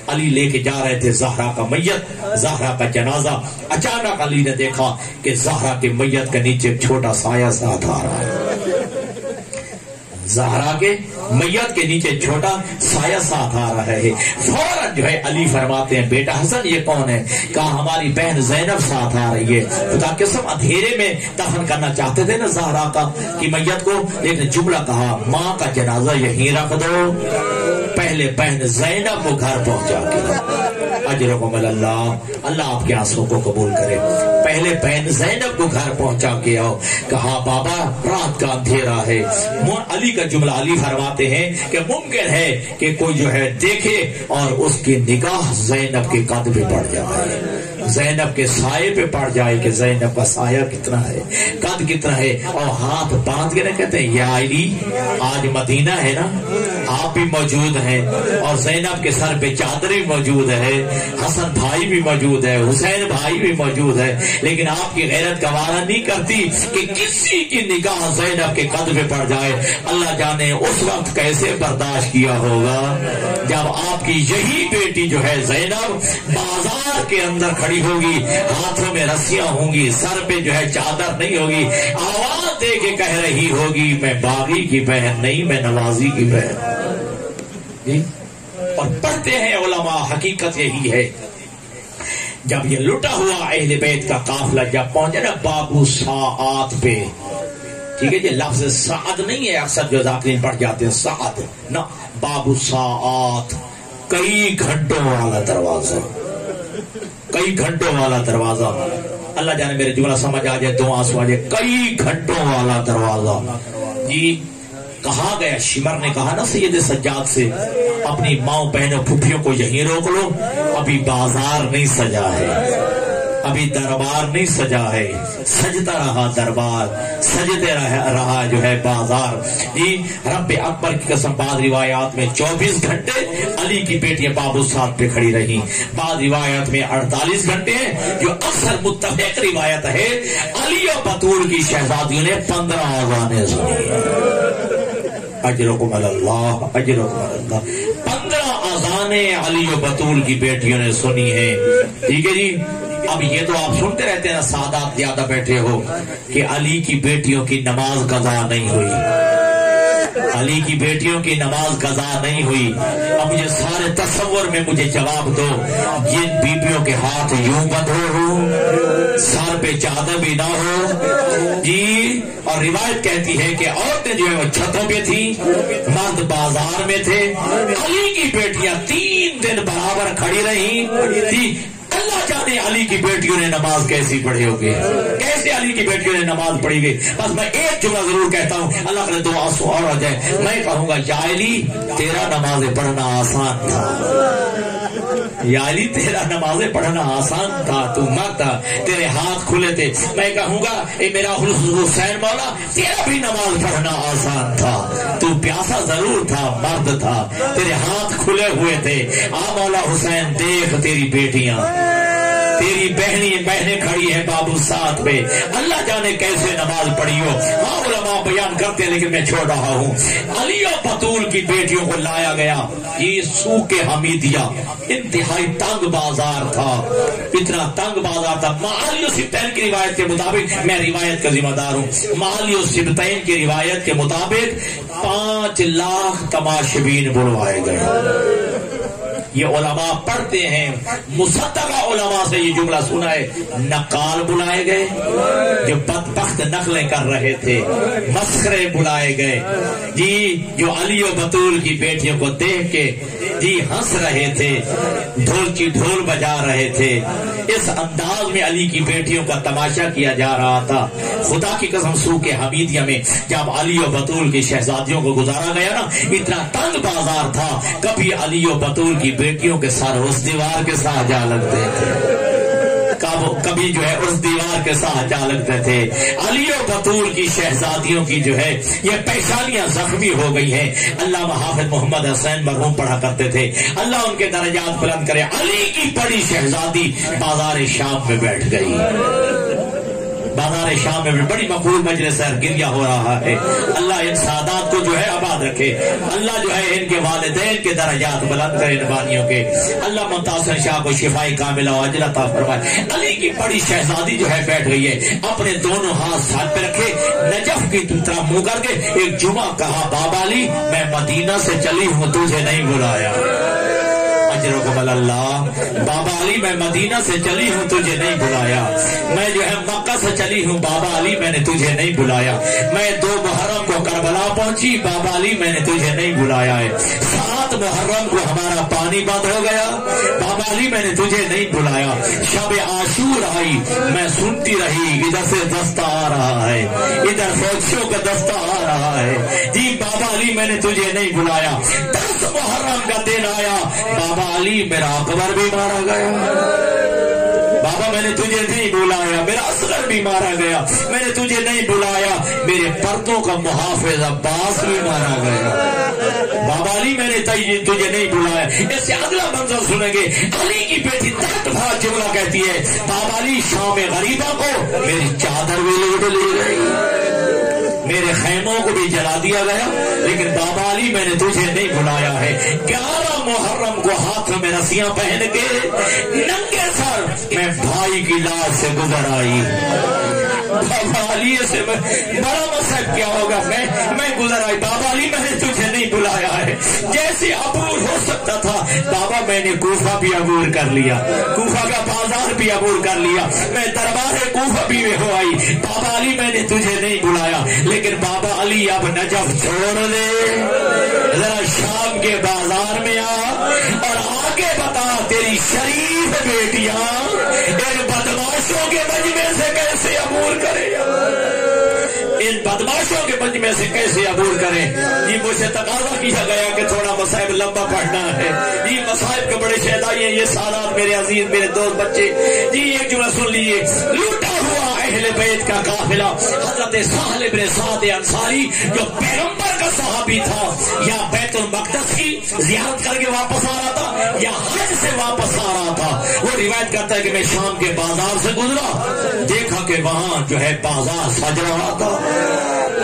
علی لے کے جا رہے تھے زہرا کا میت, زہرا کا جنازہ. اچانک علی نے دیکھا کہ زہرا کے میت کے نیچے چھوٹا سایہ ساتھ آ رہا ہے, زہرا کے میت کے نیچے چھوٹا سایہ ساتھ آ رہا ہے. فوراً جو ہے علی فرماتے ہیں بیٹا حسن یہ کون ہے؟ کہا ہماری بہن زینب ساتھ آ رہی ہے. خدا قسم اندھیرے میں دفن کرنا چاہتے تھے نا زہرا کا کی میت کو, لیکن جملہ کہا ماں کا جنازہ یہیں رکھ دو, پہلے بہن زینب کو گھر پہنچا کے. اجرکم اللہ, اللہ آپ کے آنسوں کو قبول کرے. پہلے بہن زینب کو گھر پہنچا کے آؤ. کہا بابا رات کا اندھیرا ہے. علی کا جملہ, علی فرماتے ہیں کہ ممکن ہے کہ کوئی جو ہے دیکھے اور اس کی نگاہ زینب کے قد پہ پڑ جائے, زینب کے سائے پہ پڑ جائے کہ زینب کا سایہ کتنا ہے, قد کتنا ہے, اور ہاتھ باندھ کے نہ کہتے ہیں یا علی آج مدینہ ہے نا, آپ بھی موجود ہیں, اور زینب کے سر پہ چادر بھی موجود ہے, حسن بھائی بھی موجود ہے, حسین بھائی بھی موجود ہے, لیکن آپ کی غیرت گوارا نہیں کرتی کہ کسی کی نگاہ زینب کے قد پہ پڑ جائے. اللہ جانے اس وقت کیسے برداشت کیا ہوگا جب آپ کی یہی بیٹی جو ہے زینب بازار کے اندر کھڑی ہوگی, ہاتھوں میں رسیاں ہوں گی, سر پہ جو ہے چادر نہیں ہوگی, آواز دے کے کہہ رہی ہوگی میں باغی کی بہن نہیں, میں نوازی کی بہن. اور پڑھتے ہیں علماء, حقیقت یہی ہے. جب یہ لٹا ہوا اہل بیت کا قافلہ جب پہنچے نا بابو ساعات پہ, ٹھیک ہے, یہ لفظ سعد نہیں ہے اکثر جو ذاکرین پڑھ جاتے ہیں سعد, نہ بابو ساعات, کئی گھنٹوں والا دروازہ, کئی گھنٹوں والا دروازہ. اللہ جانے میرے جملہ سمجھ آ جائے, دو آنسو آ جائے, کئی گھنٹوں والا دروازہ. جی کہا گیا, شمر نے کہا نا سید سجاد سے, اپنی ماں بہنوں پھوپھیوں کو یہیں روک لو, ابھی بازار نہیں سجا ہے, ابھی دربار نہیں سجا ہے, سجتا رہا دربار, سجتے رہا جو ہے بازار. جی رب اکبر کی قسم, بعض روایات میں 24 گھنٹے علی کی بیٹیاں بابو ساتھ پہ کھڑی رہی, بعض روایات میں 48 گھنٹے ہیں, جو اکثر متفق روایت ہے علی و بطول کی شہزادیوں نے 15 اذانیں سنی. اجرکم اللہ, اجرکم اللہ, 15 اذانیں علی و بطول کی بیٹیوں نے سنی ہیں. ٹھیک ہے جی. اب یہ تو آپ سنتے رہتے ہیں سادات زیادہ بیٹھے ہو کہ علی کی بیٹیوں کی نماز قضا نہیں ہوئی, علی کی بیٹیوں کی نماز قضا نہیں ہوئی. اب مجھے سارے تصور میں مجھے جواب دو, جن بیبیوں کے ہاتھ یوں بندھے ہو, سر پہ چادر بھی نہ ہو جی, اور روایت کہتی ہے کہ عورتیں جو ہے وہ چھتوں پہ تھی, مرد بازار میں تھے, علی کی بیٹیاں 3 دن برابر کھڑی رہی تھی. اللہ جانے علی کی بیٹیوں نے نماز کیسی پڑھی ہوگی, کیسے علی کی بیٹیوں نے نماز پڑھی گئی. بس میں ایک جملہ ضرور کہتا ہوں, اللہ کرے 2 آنسو اور آ جائے, میں کہوں گا یا علی تیرا نماز پڑھنا آسان تھا, یا علی تیرا نمازیں پڑھنا آسان تھا، تو مرد تھا، تیرے ہاتھ کھلے تھے. میں کہوں گا اے میرا حسین مولا تیرا بھی نماز پڑھنا آسان تھا، تو پیاسا ضرور تھا، مرد تھا، تیرے ہاتھ کھلے ہوئے تھے. مولا حسین دیکھ تیری بیٹیاں، تیری بہنیں کھڑی ہیں بابو ساتھ میں، اللہ جانے کیسے نماز پڑھی ہو. ہاں علماء بیان کرتے ہیں لیکن میں چھوڑ رہا ہوں. علی و بطول کی بیٹیوں کو لایا گیا. یہ سوق حمیدیہ انتہائی تنگ بازار تھا، اتنا تنگ بازار تھا. معالی و سبتین کی روایت کے مطابق، میں روایت کا ذمہ دار ہوں، معالی و سبتین کی روایت کے مطابق 5 لاکھ تماشبین بلوائے گئے. یہ علماء پڑھتے ہیں، مصدقہ علماء سے یہ جملہ سنا ہے. نقال بلائے گئے جو بدبخت نقلیں کر رہے تھے، مسخرے بلائے گئے جی، جو علی و بطول کی بیٹیوں کو دیکھ کے جی ہنس رہے تھے، ڈھول کی ڈھول بجا رہے تھے. اس انداز میں علی کی بیٹیوں کا تماشا کیا جا رہا تھا. خدا کی قسم سوق حمیدیہ میں جب علی و بطول کی شہزادیوں کو گزارا گیا نا، اتنا تنگ بازار تھا، کبھی علی و بطول کی بیٹیوں کے سر اس دیوار کے ساتھ جا لگتے تھے، کبھی جو ہے اس دیوار کے ساتھ جا لگتے تھے. علی و بطول کی شہزادیوں کی جو ہے یہ پیشانیاں زخمی ہو گئی ہیں. علامہ حافظ محمد حسین مرحوم پڑھا کرتے تھے، اللہ ان کے درجات بلند کرے. علی کی بڑی شہزادی بازار شام میں بیٹھ گئی. بازار شام میں بڑی مقبول مجلس ہے، گریہ ہو رہا ہے. اللہ ان سعادات کو جو ہے آباد رکھے، اللہ جو ہے ان کے والدین کے درجات بلند کرے نبانیوں کے. اللہ ممتاز شاہ کو شفائی کاملہ و عاجلہ عطا فرمائے. علی کی بڑی شہزادی جو ہے بیٹھ گئی ہے، اپنے دونوں ہاتھ ساتھ پہ رکھے، نجف کی طرح منہ کر کے ایک جمعہ کہا، بابا علی میں مدینہ سے چلی ہوں، تجھے نہیں بلایا. اجرکم اللہ. بابا علی میں مدینہ سے چلی ہوں، تجھے نہیں بلایا. میں جو ہے مکہ سے چلی ہوں، بابا علی میں نے تجھے نہیں بلایا. میں 2 محرم کو کربلا پہنچی، بابا علی میں نے تجھے نہیں بلایا ہے. 7 محرم کو ہمارا پانی بند ہو گیا، بابا علی میں نے تجھے نہیں بلایا. شب عاشور آئی، میں سنتی رہی، ادھر سے دستہ آ رہا ہے، ادھر فوجیوں کا دستہ آ رہا ہے جی، بابا علی میں نے تجھے نہیں بلایا. 10 محرم کا دن آیا، بابا علی میرا اکبر بھی مارا گیا. بابا میں نے تجھے نہیں بلایا. میرا اصغر بھی مارا گیا، میں نے تجھے نہیں بلایا. میرے پردوں کا محافظ عباس بھی مارا گیا. بابا علی میں نے تجھے نہیں بلایا. اس سے اگلا منظر سنیں گے. علی کی بیٹی تحت بھا جملہ کہتی ہے، بابا علی شام غریبہ کو میری چادر بھی لوٹ لی گئی، میرے خیموں کو بھی جلا دیا گیا، لیکن بابا علی میں نے تجھے نہیں بلایا ہے. 11 محرم کو ہاتھ میں رسیاں پہن کے ننگے سر میں بھائی کی لاش سے گزر آئی. بابا علی سے بڑا مصیب کیا ہوگا، میں گزر آئی. بابا علی میں نے تجھے نہیں بلایا ہے. جیسے عبور ہو سکتا تھا، بابا میں نے کوفہ بھی عبور کر لیا، کوفہ کا بازار بھی عبور کر لیا، میں دربار کوفہ بھی ہو آئی. بابا علی میں نے تجھے نہیں بلایا، لیکن بابا علی اب نجف چھوڑ دے، ذرا شام کے بازار میں آ اور آگے بتا تیری شریف بیٹیاں ان بدماشوں کے مجمع سے کیسے عبور کرے، ان بدماشوں کے مجمع سے کیسے عبور کریں. یہ مجھے تقاضا کیا گیا کہ تھوڑا مصائب لمبا پڑھنا ہے. یہ مصائب کے بڑے شہدائی ہیں، یہ سالات میرے عزیز میرے دوست بچے جی. ایک جملہ سن لیجیے. لوٹا ہوا اہل بیت کا قافلہ حضرت سہل بن سعد انصاری جو پیغمبر کا صحابی تھا، یا بیت المقدس کی زیارت کر کے واپس آ رہا تھا یا حج سے واپس آ رہا تھا. وہ روایت کرتا ہے کہ میں شام کے بازار سے گزرا، دیکھا کہ وہاں جو ہے بازار سج رہا تھا،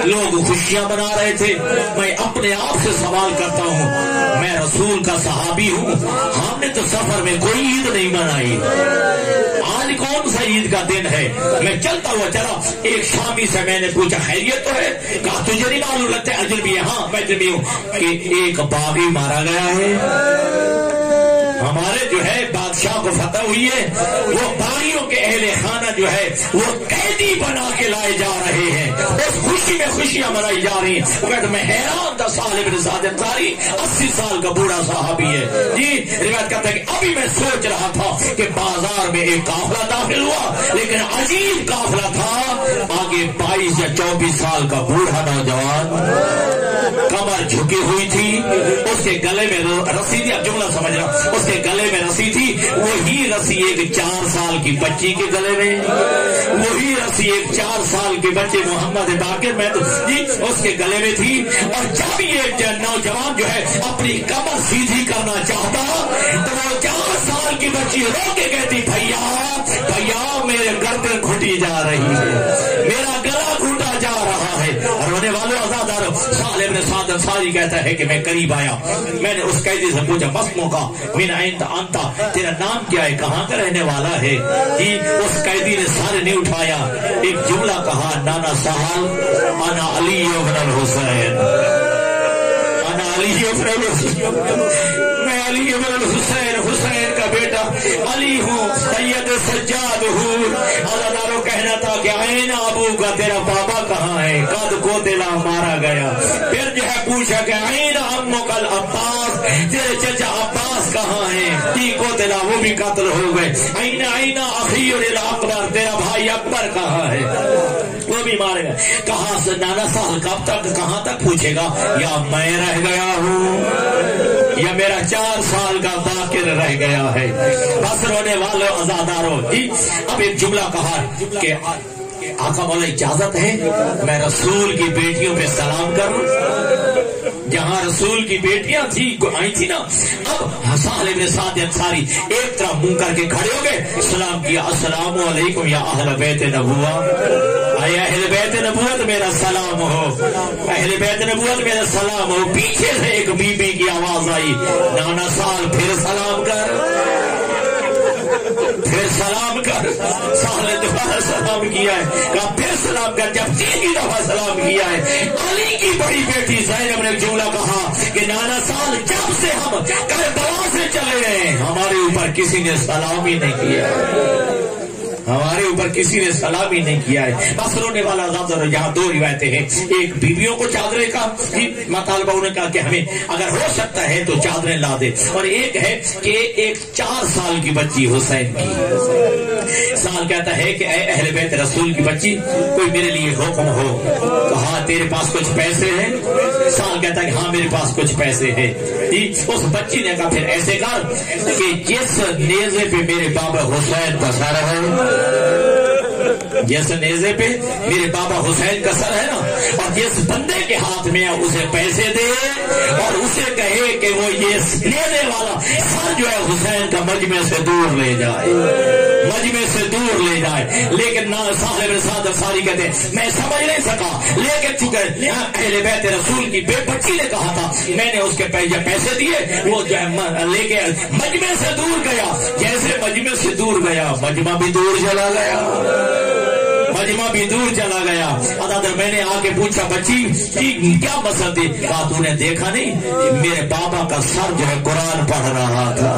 لوگ خوشیاں منا رہے تھے. میں اپنے آپ سے سوال کرتا ہوں، میں رسول کا صحابی ہوں، ہم نے تو سفر میں کوئی عید نہیں منائی، آج کون سا عید کا دن ہے؟ میں چلتا ہوا چلا، ایک شامی سے میں نے پوچھا خیریت تو ہے؟ کہا تجھے نہیں معلوم لگتا ہے اجنبی ہے؟ ہاں میں اجنبی ہوں. کہ ایک باغی مارا گیا ہے، ہمارے جو ہے بادشاہ کو فتح ہوئی ہے، وہ باغیوں کے اہل خانہ جو ہے وہ قیدی بنا کے لائے جا رہے ہیں، اس خوشی میں خوشیاں منائی جا رہی ہیں۔ وہ کہتے میں حیران تھا، سہل بن سعد انصاری 80 سال کا بوڑھا صحابی ہے جی، روایت کرتا ہے کہ ابھی میں سوچ رہا تھا کہ بازار میں ایک قافلہ داخل ہوا، لیکن عجیب قافلہ تھا، آگے 22 یا 24 سال کا بوڑھا نوجوان، کمر جھکی ہوئی تھی، اس کے گلے میں رسی تھی، اب جملہ سمجھ رہا، اس کے گلے میں رسی تھی، وہی رسی ایک 4 سال کی بچی کے گلے میں، وہی رسی ایک 4 سال کے بچے محمد باقر میں جی اس کے گلے میں تھی۔ اور جب یہ نوجوان جو ہے اپنی کمر سیدھی کرنا چاہتا تو وہ 4 سال کی بچی رو کے کہتی بھیا بھیا میرے گردن گھٹی جا رہی ہے، میرا گلا گھٹا جا رہا ہے۔ اور رونے والوں آزاداروں، سہل بن سعد انصاری کہتا ہے کہ میں قریب آیا، میں نے اس قیدی سے پوچھا مسمو کا من اینت انتا، تیرا نام کیا ہے، کہاں کا رہنے والا ہے جی؟ اس قیدی نے سارے نہیں اٹھایا، ایک جملہ کہا نانا سہل انا علی بن الحسین، انا علی بن الحسین، میں علی بن الحسین، حسین کا بیٹا علی ہوں، سید سجاد ہوں۔ آزاداروں کہنا تھا کہ عین ابو کا، تیرا بابا کہاں ہے، قد کو دلا مارا گیا۔ پھر جو ہے پوچھا کہ عین امو کل عباس، تیرے چچا عباس کہاں ہیں، تی کو دلا وہ بھی قتل ہو گئے۔ عین اخیر الاکبر، تیرا بھائی اکبر کہاں ہے، وہ بھی مارے گئے۔ کہاں سے نانا سہل کب تک کہاں تک پوچھے گا، یا میں رہ گیا ہوں یا میرا 4 سال کا باقر رہ گیا ہے۔ بس رونے والوں آزاداروں جی، اب ایک جملہ کہا کہ آقا مولا اجازت ہے میں رسول کی بیٹیوں پہ سلام کروں، جہاں رسول کی بیٹیاں تھی آئی تھی نا، اب سہل بن سعد انصاری ایک طرف منہ کر کے کھڑے ہو گئے، سلام کیا السلام علیکم یا اہل بیت نبوہ، اے اہل بیت نبوت میرا سلام ہو، اہل بیت نبوت میرا سلام ہو۔ پیچھے سے ایک بی بی کی آواز آئی، نانا سال پھر سلام کر، پھر سلام کر۔ سہل نے دوبارہ سلام کیا ہے، کہا پھر سلام کر، جب 3 دفعہ سلام کیا ہے۔ علی کی بڑی بیٹی زینب نے جملہ کہا کہ نانا سال جب سے ہم کربلا سے چلے گئے ہمارے اوپر کسی نے سلام ہی نہیں کیا، ہمارے اوپر کسی نے سلام ہی نہیں کیا ہے۔ بس رونے والا ذات، یہاں 2 روایتیں ہیں، ایک بیویوں کو چادریں کا مطالبہ انہوں نے کہا کہ ہمیں اگر ہو سکتا ہے تو چادریں لا دے، اور ایک ہے کہ ایک 4 سال کی بچی حسین کی۔ سال کہتا ہے کہ اے اہل بیت رسول کی بچی کوئی میرے لیے حکم ہو، کہا تیرے پاس کچھ پیسے ہیں؟ سال کہتا ہے کہ ہاں میرے پاس کچھ پیسے ہیں۔ اس بچی نے کہا پھر ایسے کر کہ جس نیزے پہ میرے بابا حسین کا سر ہے، جس نیزے پہ میرے بابا حسین کا سر ہے نا، اور جس بندے کے ہاتھ میں اسے پیسے دے اور اسے کہے کہ وہ یہ نیزے والا سر جو ہے حسین کا مجمع سے دور لے جائے، مجمع سے دور لے جائے۔ لیکن نہ سہل بن سعد انصاری کہتے میں سمجھ نہیں سکا، لیکن چونکہ اہل بیت رسول کی بچی نے کہا تھا میں نے اس کے پیسے دیے، وہ جو ہے لے کے مجمع سے دور گیا۔ جیسے مجمع سے دور گیا مجمع بھی دور چلا گیا، مجمع بھی دور چلا گیا۔ ادادر میں نے آ کے پوچھا بچی کیا مسئلہ تھی، کہا تو نے دیکھا نہیں میرے بابا کا سر جو ہے قرآن پڑھ رہا تھا،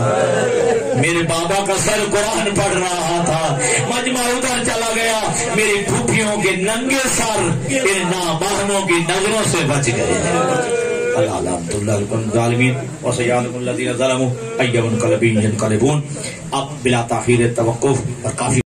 میرے بابا کا سر قرآن پڑھ رہا تھا۔ مجمع ادھر چلا گیا، میری پھوپھیوں کے ننگے سر ان نامحرموں کی نظروں سے بچ گئے۔ اب بلا تاخیر توقف اور کافی